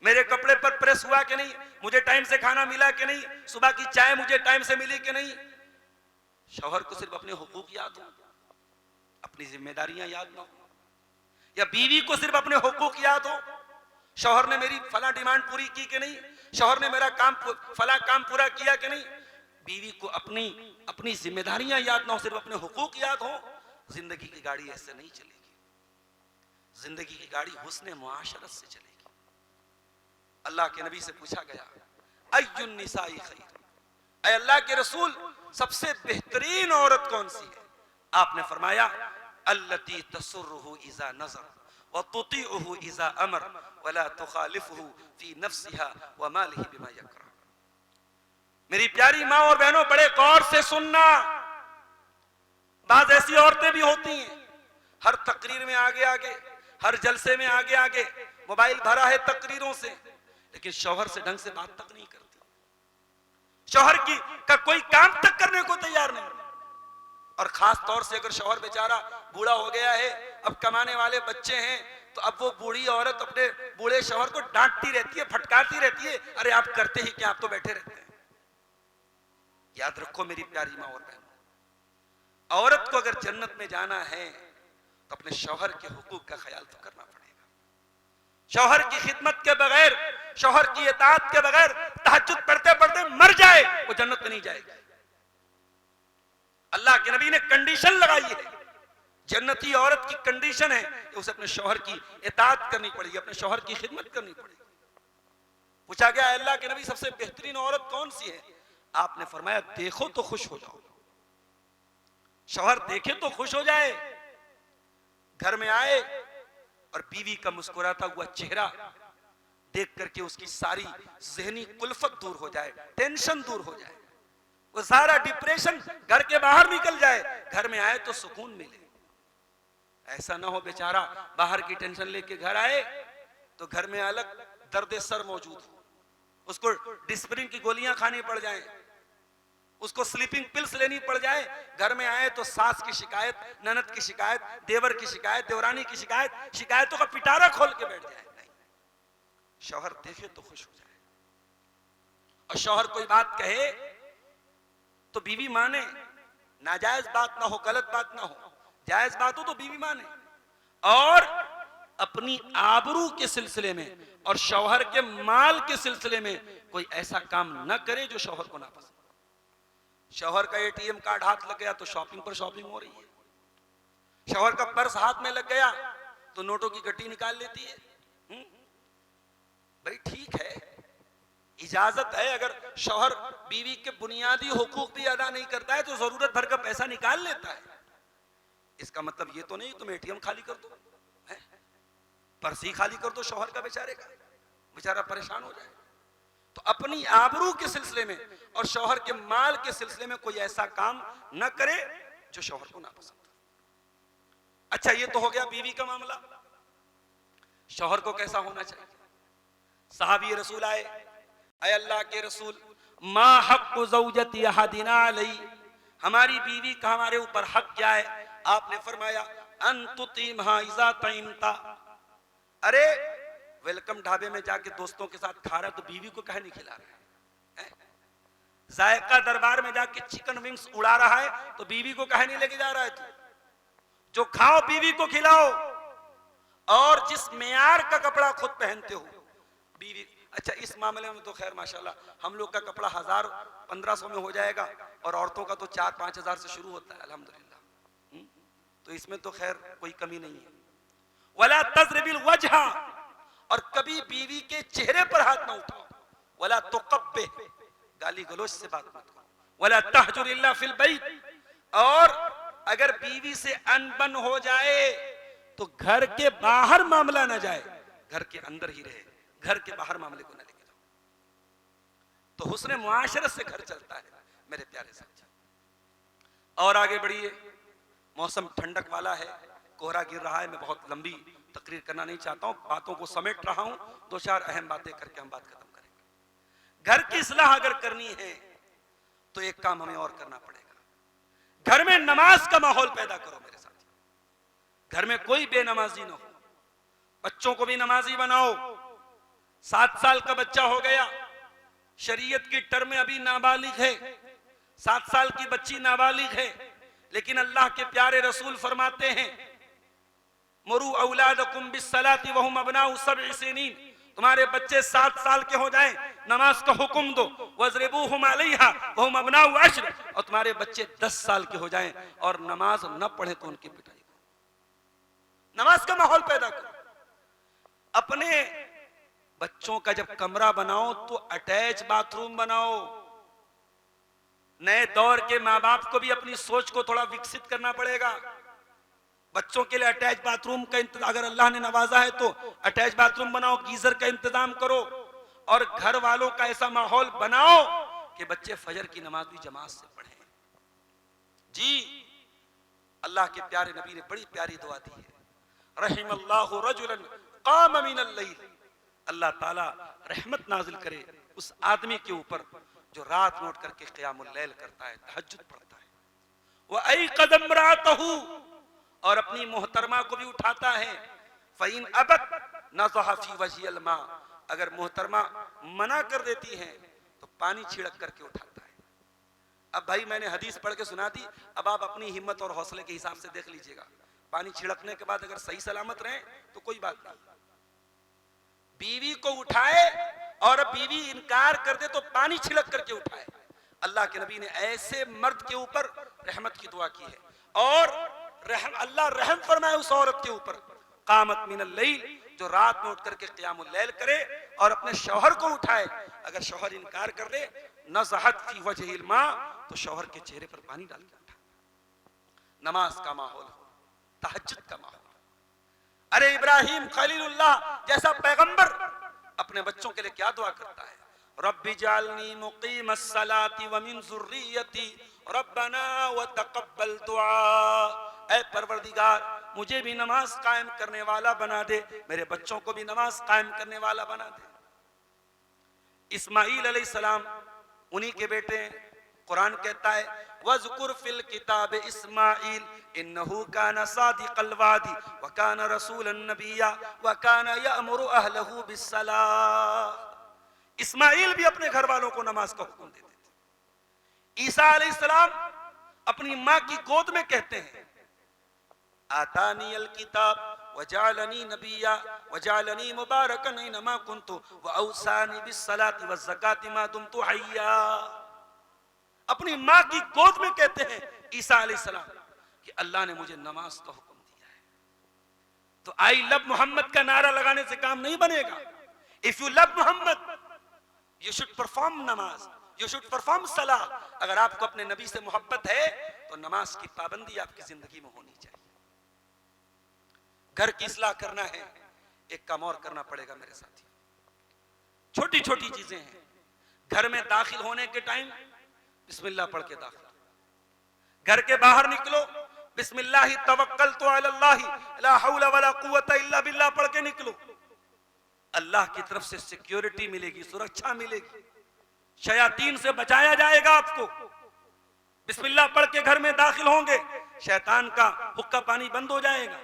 मेरे कपड़े पर प्रेस हुआ कि नहीं, मुझे टाइम से खाना मिला कि नहीं, सुबह की चाय मुझे टाइम से मिली कि नहीं। शौहर को सिर्फ अपने हुकूक याद हो, अपनी जिम्मेदारियां याद ना हो, या बीवी को सिर्फ अपने हुकूक याद हो, शौहर ने मेरी फला डिमांड पूरी की कि नहीं, शौहर ने मेरा फला काम पूरा किया कि नहीं। बीवी को अपनी जिम्मेदारियां याद ना हो, सिर्फ अपने हुकूक याद हो, जिंदगी की गाड़ी ऐसे नहीं चलेगी। जिंदगी की गाड़ी हुस्ने मुआशरत से चलेगी। अल्लाह के नबी से पूछा गया, अय्युन निसाई खैर, ऐ अल्लाह के रसूल सबसे बेहतरीन औरत कौन सी है? आपने फरमाया, अल्लती तसुर्रुहु इज़ा नज़र व तुतीउहु इज़ा अमर वला तुखालिफुहु फी नफ्सिहा व मालिही बिमा यकरा। मेरी प्यारी माँ और बहनों, बड़े गौर से सुनना। बात ऐसी औरतें भी होती हैं, हर तकरीर में आगे आगे, हर जलसे में आगे आगे, मोबाइल भरा है तकरीरों से, लेकिन शौहर से ढंग से बात तक नहीं करती, शौहर का कोई काम तक करने को तैयार नहीं। और खास तौर से अगर शौहर बेचारा बूढ़ा हो गया है, अब कमाने वाले बच्चे हैं, तो अब वो बूढ़ी औरत अपने बूढ़े शौहर को डांटती रहती है, फटकारती रहती है, अरे आप करते ही क्या, आप तो बैठे रहते हैं। याद रखो मेरी प्यारी माँ और बहनों, औरत को अगर जन्नत में जाना है तो अपने शौहर के हुकूक का ख्याल तो करना पड़ेगा। शौहर की खिदमत के बगैर, शौहर की इताअत के बगैर तहज्जुद पढ़ते पढ़ते मर जाए, वो जन्नत में नहीं जाएगी। अल्लाह के नबी ने कंडीशन लगाई है, जन्नती औरत की कंडीशन है कि उसे अपने शौहर की इताअत करनी पड़ेगी, अपने शौहर की खिदमत करनी पड़ेगी। पूछा गया, अल्लाह के नबी सबसे बेहतरीन औरत कौन सी है? आपने फरमाया, देखो तो खुश हो जाओ। शौहर देखे तो खुश हो जाए, घर में आए और बीवी का मुस्कुराता हुआ चेहरा देख करके उसकी सारी ज़हनी कुल्फत दूर हो जाए, टेंशन दूर हो जाए, वो सारा डिप्रेशन घर के बाहर निकल जाए, घर में आए तो सुकून मिले। ऐसा ना हो बेचारा बाहर की टेंशन लेके घर आए तो घर में अलग दर्द सर मौजूद हो, उसको डिस्प्रिन की गोलियां खानी पड़ जाएं, उसको स्लीपिंग पिल्स लेनी पड़ जाए, घर में आए तो सास की शिकायत, ननद की शिकायत, देवर की शिकायत, देवरानी की शिकायत, शिकायतों का पिटारा खोल के बैठ जाए। नहीं, शौहर देखे तो खुश हो जाए। और शौहर कोई बात कहे तो बीवी माने, नाजायज बात ना हो, गलत बात ना हो, जायज बात हो तो बीवी माने। और अपनी आबरू के सिलसिले में और शौहर के माल के सिलसिले में कोई ऐसा काम न करे जो शौहर को नापसंद। शौहर का एटीएम कार्ड हाथ लग गया तो शॉपिंग पर शॉपिंग हो रही है, शौहर का पर्स हाथ में लग गया तो नोटों की गट्टी निकाल लेती है। भाई ठीक है, इजाजत है, अगर शौहर बीवी के बुनियादी हुकूक भी अदा नहीं करता है तो जरूरत भर का पैसा निकाल लेता है। इसका मतलब ये तो नहीं तुम एटीएम खाली कर दो, पर्स ही खाली कर दो शौहर का, बेचारा परेशान हो जाए। तो अपनी आबरू के सिलसिले में और शौहर के माल के सिलसिले में कोई ऐसा काम न करे जो शौहर को नापसंद। अच्छा, ये तो हो गया बीवी का मामला। शौहर को कैसा होना चाहिए? सहाबी रसूल आए, ऐ अल्लाह के रसूल, मा हक़्क़ु ज़ौजती अहदिना अलैहि, हमारी बीवी का हमारे ऊपर हक क्या है? आपने फरमाया, अन तुतीमहा इज़ा तइमता। अरे वेलकम ढाबे में जाके दोस्तों के साथ खा रहा है तो बीवी को कहे नहीं खिला रहा है? जायका दरबार में जाके चिकन विंग्स उड़ा रहा है तो बीवी को कहे नहीं लेके जा रहा है? तू जो खाओ बीवी को खिलाओ, और जिस मेयार का कपड़ा खुद पहनते हो बीवी। अच्छा, इस मामले में तो खैर माशाल्लाह हम लोग का कपड़ा 1000-1500 में हो जाएगा और औरतों का तो 4-5 हजार से शुरू होता है अल्हम्दुलिल्लाह, तो इसमें तो खैर कोई कमी नहीं है। वला तज़रिबिल वजहा, और कभी बीवी के चेहरे पर हाथ ना उठाओ। वला तुक़ब्बे, गाली गलौज से बात मत करो। वला तहजुर इल्ला फिल बैत, और अगर बीवी से अनबन हो जाए तो घर के बाहर मामला ना जाए, घर के अंदर ही रहे, घर के बाहर मामले को ना लेके जाओ। तो हुस्न मुआशरत से घर चलता है मेरे प्यारे साथी। और आगे बढ़िए, मौसम ठंडक वाला है, कोहरा गिर रहा है। मैं बहुत लंबी तकरीर करना नहीं चाहता हूं, बातों को समेट रहा हूं, 2-4 अहम बातें करके हम बात खत्म करेंगे। घर की इस्लाह अगर करनी है तो एक काम हमें और करना पड़ेगा, घर में नमाज का माहौल पैदा करो मेरे साथ। घर में कोई बेनमाजी ना हो, बच्चों को भी नमाजी बनाओ। 7 साल का बच्चा हो गया, शरीयत की टर्म में अभी नाबालिग है, 7 साल की बच्ची नाबालिग है, लेकिन अल्लाह के प्यारे रसूल फरमाते हैं, मुरू औलादकुम बिस्सलाति वहुम अबनाउ सब'i सिनीन, तुम्हारे बच्चे 7 साल के हो जाएं, नमाज का हुक्म दो। वज़रिबूहुम अलैहा वहुम अबनाउ अश्र, और तुम्हारे बच्चे 10 साल के हो जाएं और नमाज न पढ़े तो उनकी पिटाई करो। नमाज का माहौल पैदा करो। अपने 7 साल के बच्चे को 10 साल के बच्चे को 7 साल की उम्र में नमाज का हुक्म दो। वज़रिबूहुम अलैहा वहुम अबनाउ अश्र, और तुम्हारे बच्चे 10 साल के हो जाएं और नमाज न पढ़े तो उनकी पिटाई करो। नमाज का माहौल पैदा करो। बच्चों का जब कमरा बनाओ तो अटैच बाथरूम बनाओ। नए दौर के माँ बाप को भी अपनी सोच को थोड़ा विकसित करना पड़ेगा। बच्चों के लिए अटैच बाथरूम का इंतजाम, अगर अल्लाह ने नवाजा है तो अटैच बाथरूम बनाओ, गीजर का इंतजाम करो और घर वालों का ऐसा माहौल बनाओ कि बच्चे फजर की नमाज भी जमात से पढ़ें। जी, अल्लाह के प्यारे नबी ने बड़ी प्यारी दुआ दी है, रहिमल्लाहु रजुलन क़ाम मिनल लैल। अल्लाह ताला रहमत नाजिल करे उस आदमी के ऊपर जो रात में उठ करके क़ियामुल लैल करता है, तहज्जुद पढ़ता है। व अयक़ज़ इम्राअतहु, और अपनी मोहतरमा को भी उठाता है। फ़इन अबत नज़ह फ़ी वजहिल मा, अगर मोहतरमा मना कर देती हैं तो पानी छिड़क करके उठाता है। अब भाई मैंने हदीस पढ़ के सुना दी, अब आप अपनी हिम्मत और हौसले के हिसाब से देख लीजिएगा। पानी छिड़कने के बाद अगर सही सलामत रहे तो कोई बात नहीं। बीवी को उठाए और बीवी इनकार कर दे तो पानी छिड़क करके उठाए। अल्लाह के नबी ने ऐसे मर्द के ऊपर रहमत की दुआ की है और अल्लाह रहम फरमाए उस औरत के ऊपर, कामत मिनल लैल, जो रात में उठ करके क़ियामुल लैल करे और अपने शौहर को उठाए। अगर शौहर इनकार कर दे, नज़हत फी वजहिल मा, तो शौहर के चेहरे पर पानी डाल के उठा। नमाज का माहौल हो, तहज्जुद का माहौल। अरे इब्राहिम खलीलुल्लाह जैसा पैगंबर अपने बच्चों के लिए क्या दुआ करता है, रब्बी जालनी मुकीमस सलाती व मिन ज़ुर्रियती रब्बना व तक़ब्बल दुआ। ऐ परवरदिगार, मुझे भी नमाज कायम करने वाला बना दे, मेरे बच्चों को भी नमाज कायम करने वाला बना दे। इस्माईल अलैहिस्सलाम उन्हीं के बेटे हैं। कुरान कहता है वज़कुर फिल किताब इस्माईल इन्नहु काना सादिक़ल वादी व काना रसूलन नबिय्या व काना यअमुरु अहलहु बिस्सलाह। इस्माईल भी अपने घर वालों को नमाज का हुक्म देते थे। ईसा अलैहिस्सलाम अपनी माँ की गोद में कहते हैं आतानी अल किताब वजालनी नबिय्या वजालनी मुबारकन ऐनमा कुन्तु व औसानी बिस्सलाति वज़्ज़काति मा दुमतु हय्या। अपनी माँ की गोद में कहते हैं ईसा अलैहिस्सलाम कि अल्लाह ने मुझे नमाज का हुक्म दिया है। तो आई लव मोहम्मद का नारा लगाने से काम नहीं बनेगा। If you love Muhammad you should perform namaz, you should perform salah. अगर आपको अपने नबी से मोहब्बत है तो नमाज की पाबंदी आपकी जिंदगी में होनी चाहिए। घर की इस्लाह करना है, एक काम और करना पड़ेगा मेरे साथी। छोटी छोटी चीजें हैं। घर में दाखिल होने के टाइम बिस्मिल्लाह पढ़ के दाखिल। घर के बाहर निकलो बिस्मिल्लाह तवक्कलतु अलल्लाह ला हौला वला कुव्वता इल्ला बिल्लाह पढ़ के निकलो। अल्लाह की तरफ से सिक्योरिटी मिलेगी, सुरक्षा मिलेगी, शयातीन से बचाया जाएगा आपको। बिस्मिल्लाह पढ़ के घर में दाखिल होंगे, शैतान का हुक्का पानी बंद हो जाएगा।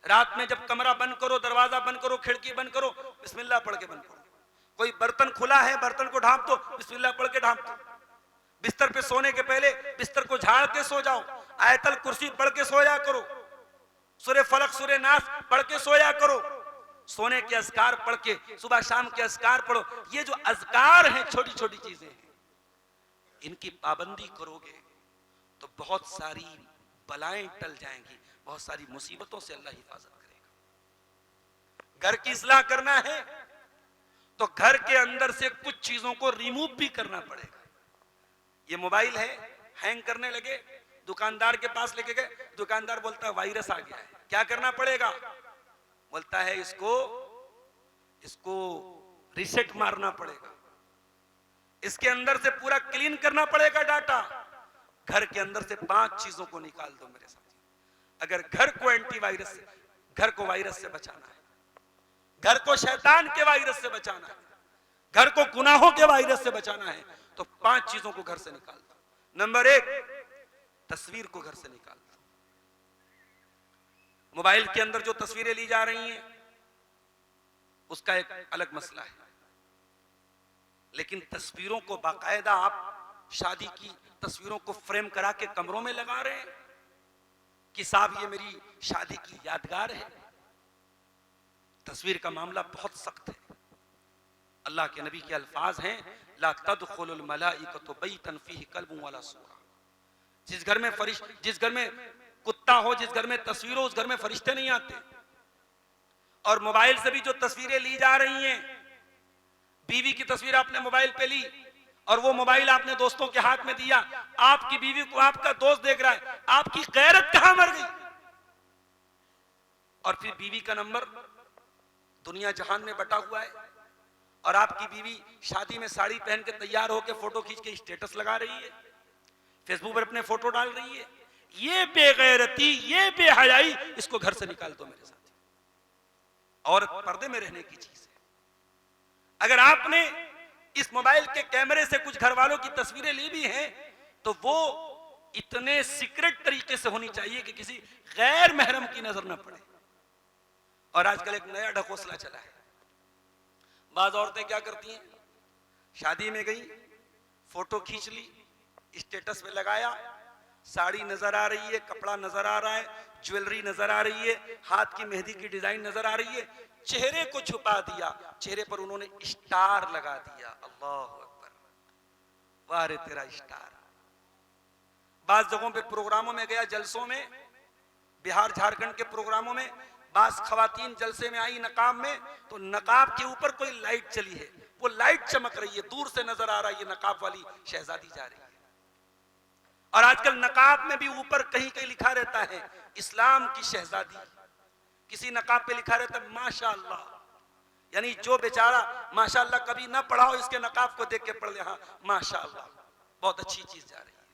रात में जब कमरा बंद करो, दरवाजा बंद करो, खिड़की बंद करो, बिस्मिल्लाह पढ़ के बंद करो। कोई बर्तन खुला है, बर्तन को ढांप दो, बिस्मिल्लाह पढ़ के ढांप दो। बिस्तर पे सोने के पहले बिस्तर को झाड़ के सो जाओ, आयतल कुर्सी पढ़ के सोया करो, सूरह फलक सूरह नास पढ़ के सोया करो। सोने के अज़कार पढ़ के, सुबह शाम के अज़कार पढ़ो। ये जो अज़कार हैं, छोटी छोटी चीजें हैं, इनकी पाबंदी करोगे तो बहुत सारी बलाएं टल जाएंगी, बहुत सारी मुसीबतों से अल्लाह हिफाजत करेगा। घर की इस्लाह करना है तो घर के अंदर से कुछ चीजों को रिमूव भी करना पड़ेगा। ये मोबाइल है, हैंग करने लगे, दुकानदार के पास लेके गए, दुकानदार बोलता है वायरस आ गया है, क्या करना पड़ेगा? बोलता है इसको रीसेट मारना पड़ेगा, इसके अंदर से पूरा क्लीन करना पड़ेगा डाटा। घर के अंदर से 5 चीजों को निकाल दो मेरे साथी। अगर घर को एंटीवायरस से, घर को वायरस से बचाना है, घर को शैतान के वायरस से बचाना है, घर को गुनाहों के वायरस से बचाना है, तो 5 चीजों को घर से निकाल दो। नंबर 1, तस्वीर को घर से निकाल दो। मोबाइल के अंदर जो तस्वीरें ली जा रही हैं उसका एक अलग मसला है, लेकिन तस्वीरों को बाकायदा आप शादी की तस्वीरों को फ्रेम करा के कमरों में लगा रहे हैं कि साहब ये मेरी शादी की यादगार है। तस्वीर का मामला बहुत सख्त है। अल्लाह के नबी के अल्फाज हैं ला तदखुलुल मलाइकतु बैतन फीही कल्बुन वला सूरा। जिस घर में कुत्ता हो, जिस घर में तस्वीर हो, उस घर में फरिश्ते नहीं आते। और मोबाइल से भी जो तस्वीरें ली जा रही हैं, बीवी की तस्वीर आपने मोबाइल पे ली और वो मोबाइल आपने दोस्तों के हाथ में दिया, आपकी बीवी को आपका दोस्त देख रहा है, आपकी गैरत कहां मर गई? और फिर बीवी का नंबर दुनिया जहान में बटा हुआ है और आपकी बीवी शादी में साड़ी पहन के तैयार होकर फोटो खींच के स्टेटस लगा रही है, फेसबुक पर अपने फोटो डाल रही है। ये बेगैरती, ये बेहयाई, इसको घर से निकाल दो मेरे साथ। औरत पर्दे में रहने की चीज है। अगर आपने इस मोबाइल के कैमरे से कुछ घर वालों की तस्वीरें ली भी हैं तो वो इतने सीक्रेट तरीके से होनी चाहिए कि किसी गैर महरम की नजर न पड़े। और आजकल एक नया ढकोसला चला है, बाज औरतें क्या करती हैं, शादी में गई, फोटो खींच ली, स्टेटस पे लगाया, साड़ी नजर आ रही है, कपड़ा नजर आ रहा है, ज्वेलरी नजर आ रही है, हाथ की मेहंदी की डिजाइन नजर आ रही है, चेहरे को छुपा दिया, चेहरे पर उन्होंने स्टार लगा दिया। अल्लाह अकबर, वाह रे तेरा स्टार। बाज जगहों पे प्रोग्रामों में गया, जलसों में, बिहार झारखंड के प्रोग्रामों में, बाज खवातीन जलसे में आई नकाब में, तो नकाब के ऊपर कोई लाइट चली है, वो लाइट चमक रही है, दूर से नजर आ रहा है ये नकाब वाली शहजादी जा रही है। और आजकल नकाब में भी ऊपर कहीं कहीं लिखा रहता है इस्लाम की शहजादी, किसी नकाब पे लिखा रहता है माशाअल्लाह, यानी जो बेचारा माशाअल्लाह कभी ना पढ़ा हो, इसके नकाब को देख के पढ़ ले, हाँ माशाअल्लाह बहुत अच्छी चीज जा रही है।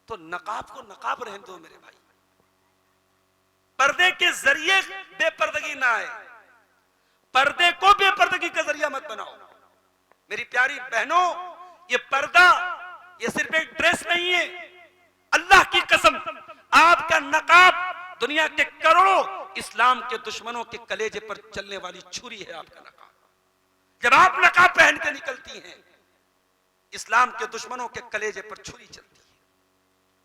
तो नकाब को नकाब रहने दो मेरे भाई, पर्दे के जरिए बेपर्दगी ना आए, पर्दे को बेपर्दगी का जरिया मत बनाओ। मेरी प्यारी बहनों, ये पर्दा ये सिर्फ एक ड्रेस नहीं है, अल्लाह की कसम आपका नकाब दुनिया के करोड़ों इस्लाम के दुश्मनों के कलेजे पर चलने वाली छुरी है आपका नकाब। जब आप नकाब पहन के निकलती हैं, इस्लाम के दुश्मनों के कलेजे पर छुरी चलती है,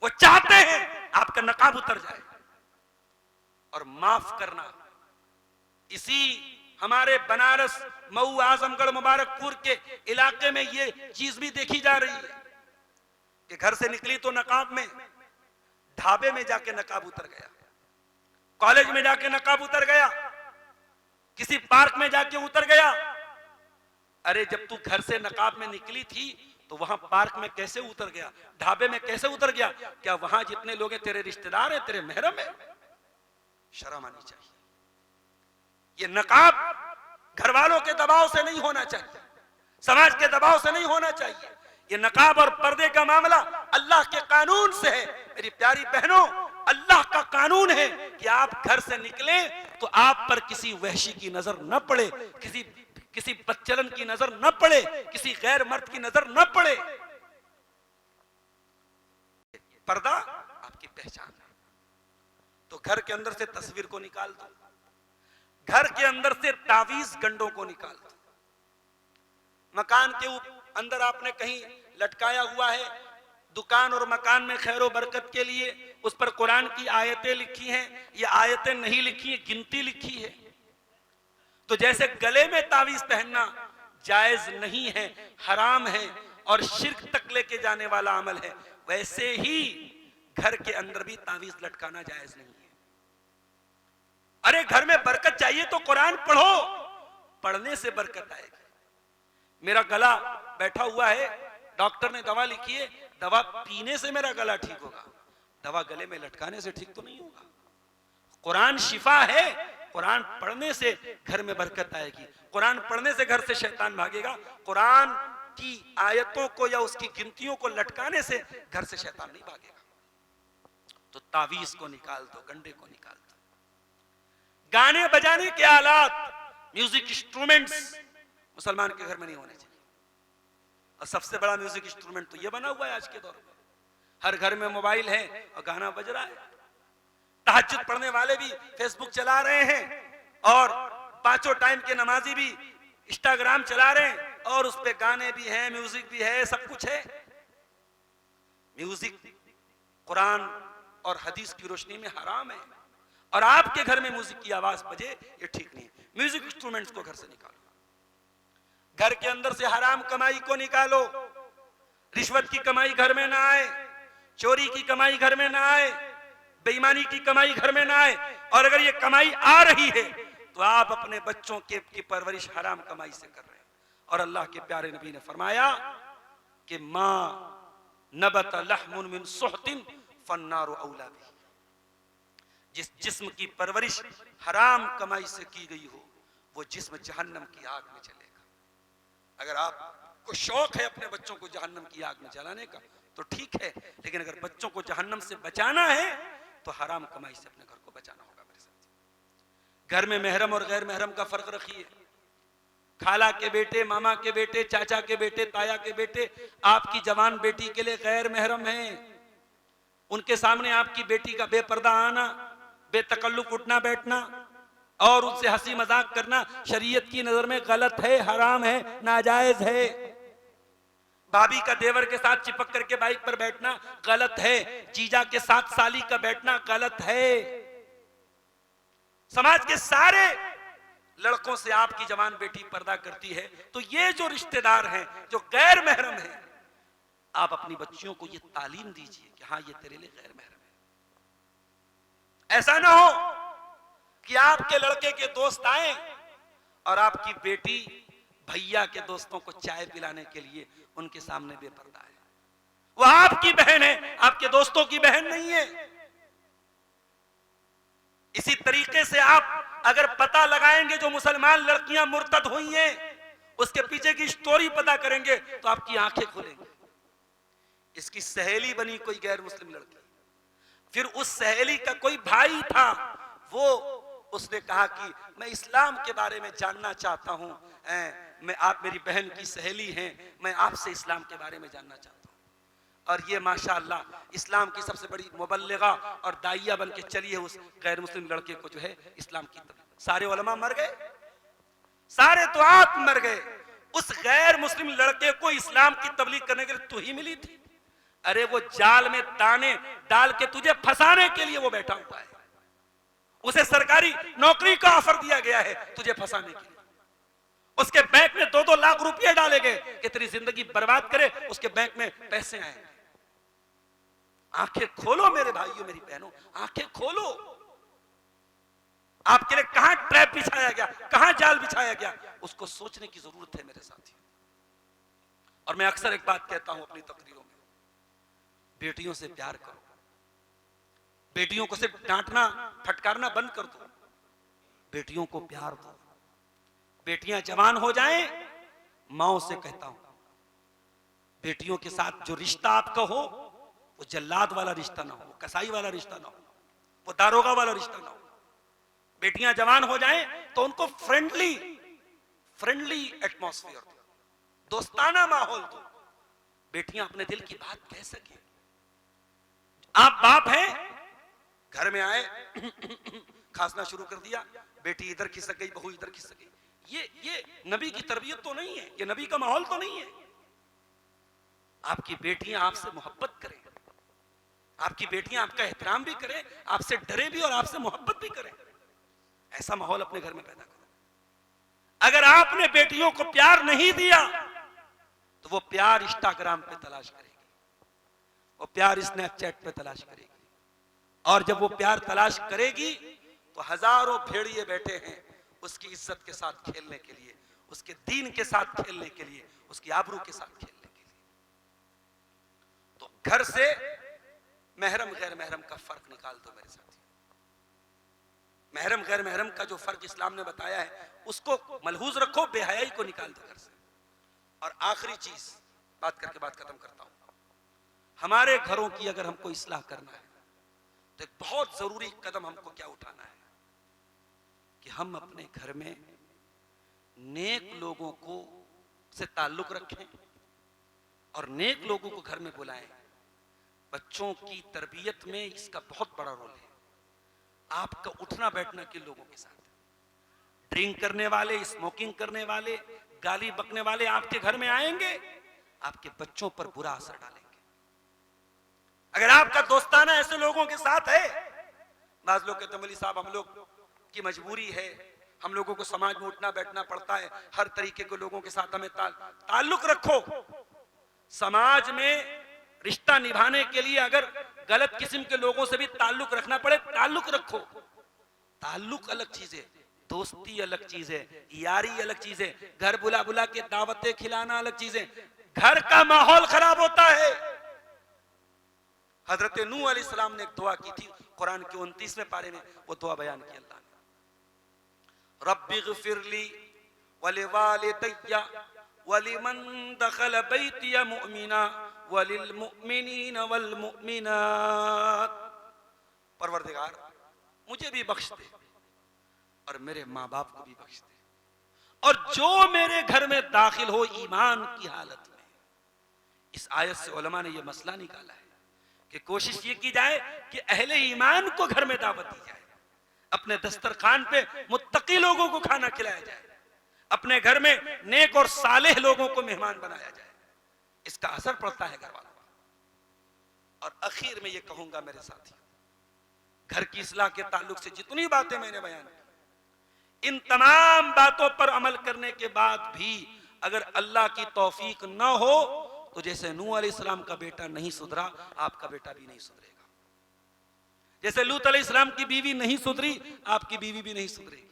वो चाहते हैं आपका नकाब उतर जाए। और माफ करना, इसी हमारे बनारस, मऊ, आजमगढ़, मुबारकपुर के इलाके में ये चीज भी देखी जा रही है कि घर से निकली तो नकाब में, ढाबे में जाके नकाब उतर गया, कॉलेज में जाके नकाब उतर गया, किसी पार्क में जाके उतर गया। अरे जब तू घर से नकाब में निकली थी तो वहां पार्क में कैसे उतर गया, ढाबे में कैसे उतर गया? क्या वहां जितने लोग हैं तेरे रिश्तेदार हैं, तेरे महरम है? शर्म आनी चाहिए। ये नकाब घर वालों के दबाव से नहीं होना चाहिए, समाज के दबाव से नहीं होना चाहिए। ये नकाब और पर्दे का मामला अल्लाह के कानून से है। मेरी प्यारी बहनों, अल्लाह का कानून है कि आप घर से निकले तो आप पर किसी वहशी की नजर न पड़े, किसी बदचलन की नजर न पड़े, किसी गैर मर्द की नजर न पड़े। पर्दा आपकी पहचान है। तो घर के अंदर से तस्वीर को निकाल दो, घर के अंदर से तावीज गंडों को निकाल दो। मकान के अंदर आपने कहीं लटकाया हुआ है, दुकान और मकान में खैर और बरकत के लिए, उस पर कुरान की आयतें लिखी हैं, ये आयतें नहीं लिखी है, गिनती लिखी है। तो जैसे गले में तावीज पहनना जायज नहीं है, हराम है और शिर्क तक लेके जाने वाला अमल है, वैसे ही घर के अंदर भी तावीज लटकाना जायज नहीं है। अरे घर में बरकत चाहिए तो कुरान पढ़ो, पढ़ने से बरकत आएगी। मेरा गला बैठा हुआ है, डॉक्टर ने दवा लिखी है, दवा पीने से मेरा गला ठीक होगा, दवा गले में लटकाने से ठीक तो नहीं होगा। कुरान शिफा है, कुरान पढ़ने से घर में बरकत आएगी, कुरान पढ़ने से घर से शैतान भागेगा। कुरान की आयतों को या उसकी गिनतियों को लटकाने से घर से शैतान नहीं भागेगा। तो तावीज को निकाल दो, गंडे को निकाल दो। गाने बजाने के आलात, म्यूजिक इंस्ट्रूमेंट्स मुसलमान के घर में नहीं होने चाहिए। और सबसे बड़ा म्यूजिक इंस्ट्रूमेंट तो ये बना हुआ है आज के दौर में, हर घर में मोबाइल है और गाना बज रहा है। तहज्जुद पढ़ने वाले भी फेसबुक चला रहे हैं और पांचों टाइम के नमाजी भी इंस्टाग्राम चला रहे हैं और उस पे गाने भी हैं, म्यूजिक भी है, सब कुछ है। म्यूजिक कुरान और हदीस की रोशनी में हराम है और आपके घर में म्यूजिक की आवाज बजे ये ठीक नहीं है। म्यूजिक इंस्ट्रूमेंट्स को घर से निकालो, घर के अंदर से हराम कमाई को निकालो। रिश्वत की कमाई घर में ना आए, चोरी की कमाई घर में ना आए, बेईमानी की कमाई घर में ना आए। और अगर ये कमाई आ रही है तो आप अपने बच्चों की परवरिश हराम कमाई से कर रहे हैं। और अल्लाह के प्यारे नबी ने फरमाया कि मां नबत लहमुन मिन सुहतिन फन्नारु औला बिही, जिस जिस्म की परवरिश हराम कमाई से की गई हो वो जिस्म जहन्नम की आग में जलेगा। अगर आपको शौक है अपने बच्चों को जहन्नम की आग में जलाने का तो ठीक है, लेकिन अगर बच्चों को जहन्नम से बचाना है तो हराम कमाई से अपने घर को बचाना होगा। मेरे साथ घर में महरम और गैर महरम का फर्क रखिए। खाला के बेटे, मामा के बेटे, चाचा के बेटे, ताया के बेटे आपकी जवान बेटी के लिए गैर महरम हैं। उनके सामने आपकी बेटी का बेपर्दा आना, बेतकल्लुफ उठना बैठना और उनसे हंसी मजाक करना शरीयत की नजर में गलत है, हराम है, नाजायज है। भाभी का देवर के साथ चिपक करके बाइक पर बैठना गलत है। जीजा के साथ साली का बैठना गलत है। समाज के सारे लड़कों से आपकी जवान बेटी पर्दा करती है, तो ये जो रिश्तेदार हैं जो गैर महरम हैं, आप अपनी बच्चियों को ये तालीम दीजिए कि हाँ ये तेरे लिए गैर महरम है। ऐसा ना हो कि आपके लड़के के दोस्त आए और आपकी बेटी भैया के दोस्तों को चाय पिलाने के लिए उनके सामने बेपर्दा है। वो आपकी बहन है, आपके दोस्तों की बहन नहीं है। इसी तरीके से आप अगर पता लगाएंगे जो मुसलमान लड़कियां मुर्तद हुई हैं, उसके पीछे की स्टोरी पता करेंगे तो आपकी आंखें खुलेंगी। इसकी सहेली बनी कोई गैर मुस्लिम लड़की, फिर उस सहेली का कोई भाई था, वो उसने कहा कि मैं इस्लाम के बारे में जानना चाहता हूं, मैं आप मेरी बहन की सहेली हैं, मैं आपसे इस्लाम के बारे में जानना चाहता हूं। और ये माशाअल्लाह इस्लाम की सबसे बड़ी मुबल्लिगा और दाइया बन के चली है उस गैर मुस्लिम लड़के को जो है इस्लाम की तबलीग। सारे उलमा मर गए, सारे दुआत मर गए, उस गैर मुस्लिम लड़के को इस्लाम की तबलीग करने के लिए तू ही मिली थी। अरे वो जाल में दाने डाल के तुझे फंसाने के लिए वो बैठा हुआ है। उसे सरकारी नौकरी का ऑफर दिया गया है तुझे फंसाने के लिए। उसके बैंक में 2-2 लाख रुपए डाले गए कि तेरी जिंदगी बर्बाद करे, उसके बैंक में पैसे आए। आंखें खोलो मेरे भाइयों, मेरी बहनों, आंखें खोलो। आपके लिए कहां ट्रैप बिछाया गया, कहां जाल बिछाया गया, उसको सोचने की जरूरत है मेरे साथी। और मैं अक्सर एक बात कहता हूं अपनी तकरीरों में, बेटियों से प्यार करो। बेटियों को सिर्फ डांटना फटकारना बंद कर दो, बेटियों को प्यार दो। बेटियां जवान हो जाएं, माओ से कहता हूं, बेटियों के साथ जो रिश्ता आपका हो वो जल्लाद वाला रिश्ता ना हो, कसाई वाला रिश्ता ना हो, वो दारोगा वाला रिश्ता ना हो। बेटियां जवान हो जाएं तो उनको फ्रेंडली एटमॉस्फेयर दो, दोस्ताना माहौल दो। बेटियां अपने दिल की बात कह सके। आप बाप हैं, घर में आए खांसना शुरू कर दिया, बेटी इधर खिसक गई, बहू इधर खिसक गई। ये नबी की तरबियत तो नहीं है, ये नबी का माहौल तो नहीं है। आपकी बेटियां आपसे मोहब्बत करें, आपकी बेटियां आपका एहतराम भी करें, आपसे डरे भी और आपसे मोहब्बत भी करें। ऐसा माहौल अपने घर में पैदा करो। अगर आपने बेटियों को प्यार नहीं दिया तो वो प्यार इंस्टाग्राम पे तलाश करेगी, वो प्यार स्नैपचैट पे तलाश करेगी। और जब वो प्यार तलाश करेगी तो हजारों भेड़िए बैठे हैं उसकी इज्जत के साथ खेलने के लिए, उसके दीन के साथ खेलने के लिए, उसकी आबरू के साथ खेलने के लिए। तो घर से महरम गैर महरम का फर्क निकाल दो मेरे साथी। महरम गैर महरम का जो फर्क इस्लाम ने बताया है उसको मलहूज रखो, बेहयाई को निकाल दो घर से। और आखिरी चीज बात करके बात खत्म करता हूं, हमारे घरों की अगर हमको इस्लाह करना है तो एक बहुत जरूरी कदम हमको क्या उठाना है कि हम अपने घर में नेक लोगों को से ताल्लुक रखें और नेक लोगों को घर में बुलाएं। बच्चों की तरबियत में इसका बहुत बड़ा रोल है। आपका उठना बैठना के लोगों के साथ, ड्रिंक करने वाले, स्मोकिंग करने वाले, गाली बकने वाले आपके घर में आएंगे, आपके बच्चों पर बुरा असर डालेंगे। अगर आपका दोस्ताना ऐसे लोगों के साथ है, बाज लोग कहते हैं मौलवी साहब हम लोग की मजबूरी है, हम लोगों को समाज में उठना बैठना पड़ता है, हर तरीके के लोगों के साथ हमें ताल्लुक रखो। समाज में रिश्ता निभाने के लिए अगर गलत किस्म के लोगों से भी ताल्लुक रखना पड़े, ताल्लुक रखो। ताल्लुक अलग चीज है, दोस्ती अलग चीज है, यारी अलग चीज है, घर बुला बुला के दावतें खिलाना अलग चीज है। घर का माहौल खराब होता है। हजरत नूह अलैहिस्सलाम ने एक दुआ की थी, कुरान के 29वें पारे में वो दुआ बयान की अल्लाह ने, रब्बिग़फिरली वलिवालिदैया वलिमन दखल बैतिया मुमिना वलिलमुमिनीन वलमुमिनात। परवरदिगार मुझे भी बख्श दे और मेरे माँ बाप को भी बख्श दे, और जो मेरे घर में दाखिल हो ईमान की हालत में। इस आयत से उलमा ने यह मसला निकाला है कि कोशिश ये की जाए कि अहले ईमान को घर में दावत दी जाए, अपने दस्तरखान पे मुत्तकी लोगों को खाना खिलाया जाए, अपने घर में नेक और सालेह लोगों को मेहमान बनाया जाए। इसका असर पड़ता है घर वालों पर। और आखिर में ये कहूंगा मेरे साथियों, घर की इस्लाह के ताल्लुक से जितनी बातें मैंने बयान की, इन तमाम बातों पर अमल करने के बाद भी अगर अल्लाह की तौफीक न हो तो जैसे नूह अलैहिस्सलाम का बेटा नहीं सुधरा, आपका बेटा भी नहीं सुधरेगा। जैसे लूत अलैहिस्सलाम की बीवी नहीं सुधरी, आपकी बीवी भी नहीं सुधरेगी।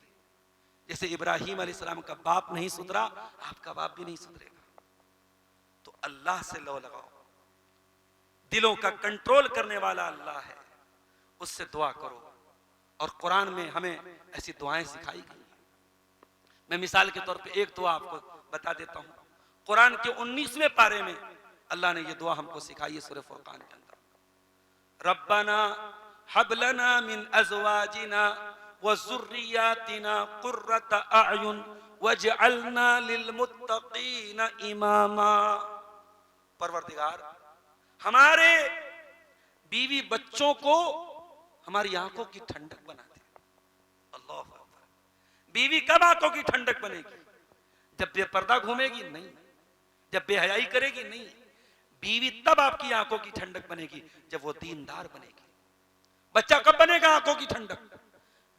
जैसे इब्राहिम अलैहिस्सलाम का बाप नहीं सुधरा, आपका बाप भी नहीं सुधरेगा। तो अल्लाह से लो लगाओ, दिलों का कंट्रोल करने वाला अल्लाह है, उससे दुआ करो। और कुरान में हमें ऐसी दुआएं सिखाई गई। मैं मिसाल के तौर पे एक दुआ आपको बता देता हूं। कुरान के 19वें पारे में अल्लाह ने यह दुआ हमको सिखाई है सूरह फुरकान के अंदर, रब्बना हब लना मिन अज़वाजिना व ज़ुर्रियातिना कुर्रत अयुन वजअलना लिलमुत्तकीना इमामा। परवरदिगार हमारे बीवी बच्चों को हमारी आंखों की ठंडक बना दे। अल्लाह अकबर। बीवी कब आंखों की ठंडक बनेगी? जब बेपर्दा घूमेगी? नहीं। जब बेहयाई करेगी? नहीं। बीवी तब आपकी आंखों की ठंडक बनेगी जब वो दीनदार बनेगी। बच्चा कब बनेगा आंखों की ठंडक?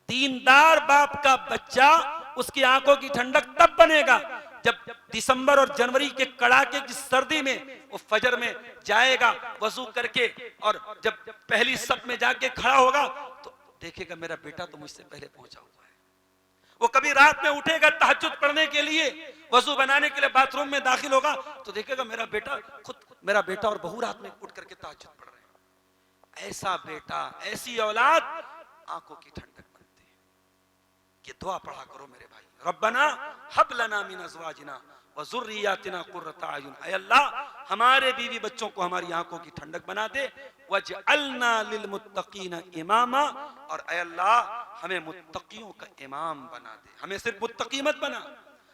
दीनदार बाप का बच्चा, उसकी आंखों की ठंडक तब बनेगा जब दिसंबर और जनवरी के कड़ाके की सर्दी में वो फजर में जाएगा वजू करके, और जब पहली सफ में जाके खड़ा होगा तो देखेगा मेरा बेटा तो मुझसे पहले पहुंचा हुआ है। वो कभी रात में उठेगा तहज्जुद पढ़ने के लिए, वजू बनाने के लिए बाथरूम में दाखिल होगा तो देखेगा मेरा बेटा और बहू रात में उठ करके तहज्जुद पढ़ रहे हैं। ऐसा बेटा, ऐसी औलाद आंखों की ठंडक बनती है। ये दुआ पढ़ा करो मेरे भाई, रब्बना हब लना मिन अज़वाजिना व ज़ुर्रियातिना कुर्रत अयुन। ऐ अल्लाह हमारे बीवी बच्चों को हमारी आंखों की ठंडक बना दे, वजअलना लिलमुत्तकीना इमामा, और ऐ अल्लाह हमें मुत्तकियों का इमाम बना दे। हमें सिर्फ मुत्तकी मत बना,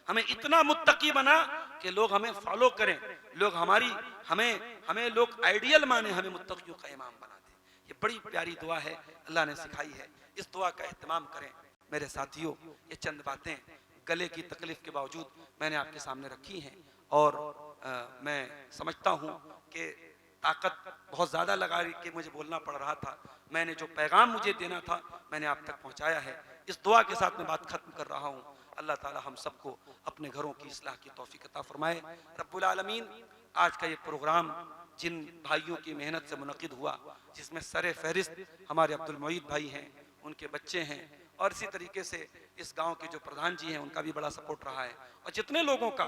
हमें इतना मुत्तकी बना कि लोग हमें फॉलो करें, लोग हमें लोग आइडियल माने, हमें मुत्तकियों का इमाम बना दे। ये बड़ी प्यारी दुआ है, अल्लाह ने सिखाई है। इस दुआ का एहतमाम करें मेरे साथियों। ये चंद बातें गले की तकलीफ के बावजूद मैंने आपके सामने रखी हैं, और मैं समझता हूँ कि ताकत बहुत ज़्यादा लगा के मुझे बोलना पड़ रहा था। मैंने जो पैगाम मुझे देना था मैंने आप तक पहुँचाया है। इस दुआ के साथ मैं बात खत्म कर रहा हूँ। अल्लाह ताला हम सबको अपने घरों की इस्लाह की तौफीक अता फरमाए। रब्बुल आलमीन, आज का ये प्रोग्राम जिन भाइयों की मेहनत से मुनक़िद हुआ, जिसमें सरे फहरिस्त हमारे अब्दुल मुईद भाई हैं, उनके बच्चे हैं, और इसी तरीके से इस गांव के जो प्रधान जी हैं उनका भी बड़ा सपोर्ट रहा है, और जितने लोगों का,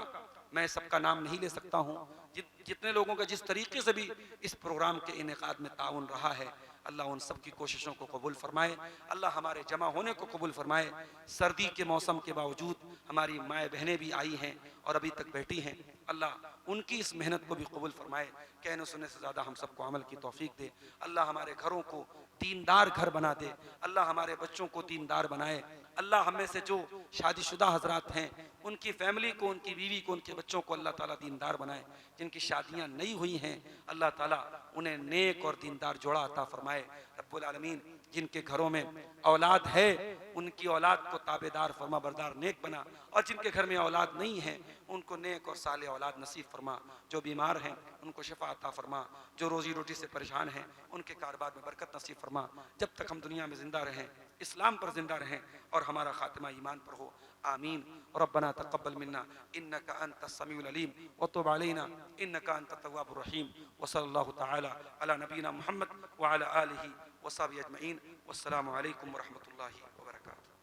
मैं सबका नाम नहीं ले सकता हूं, जितने लोगों का जिस तरीके से भी इस प्रोग्राम के इनेकाद में ताउन रहा है, अल्लाह उन सब की कोशिशों को कबूल फरमाए। अल्लाह हमारे जमा होने को कबूल फरमाए। सर्दी के मौसम के बावजूद हमारी माएँ बहनें भी आई हैं और अभी तक बैठी हैं, अल्लाह उनकी इस मेहनत को भी कबूल फरमाए। कहने सुनने से ज़्यादा हम सबको अमल की तौफीक दे। अल्लाह हमारे घरों को दीनदार घर बना दे। अल्लाह हमारे बच्चों को दीनदार बनाए। अल्लाह हम में से जो शादीशुदा हजरात हैं उनकी फैमिली को, उनकी बीवी को, उनके बच्चों को अल्लाह ताला दीनदार बनाए। जिनकी शादियां नई हुई हैं अल्लाह ताला उन्हें नेक और दीनदार जोड़ा अता फरमाए। रब्बुल आलमीन, जिनके घरों में औलाद है उनकी औलाद को ताबेदार फरमा बरदार नेक बना, और जिनके घर में औलाद नहीं है उनको नेक और साले औलाद नसीब फरमा। जो बीमार हैं उनको शिफा अता फरमा, जो रोजी रोटी से परेशान हैं उनके कारोबार में बरकत नसीब फरमा। जब तक हम दुनिया में जिंदा रहें इस्लाम पर जिंदा रहें और हमारा खात्मा ईमान पर हो। आमीन। रब्बना तक़ब्बल मिन्ना इन्नका अंतस समीउल अलीम व तुब अलैना इन्नका अंतत तव्वाबुर रहीम। व सल्लल्लाहु तआला अला नबीना मुहम्मद व अला आलिहि व सहबिहि अजमईन। वस्सलामु अलैकुम व रहमतुल्लाहि व बरकातुहू।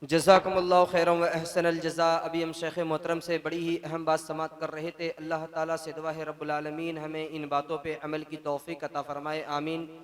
जज़ाकुमुल्लाहु खैरन व अहसनल जज़ा। अभी हम शेख मोहतरम से बड़ी ही अहम बात समात कर रहे थे। अल्लाह ताला से दुआ है रब्बुल आलमीन हमें इन बातों पे अमल की तौफीक अता फरमाए, आमीन।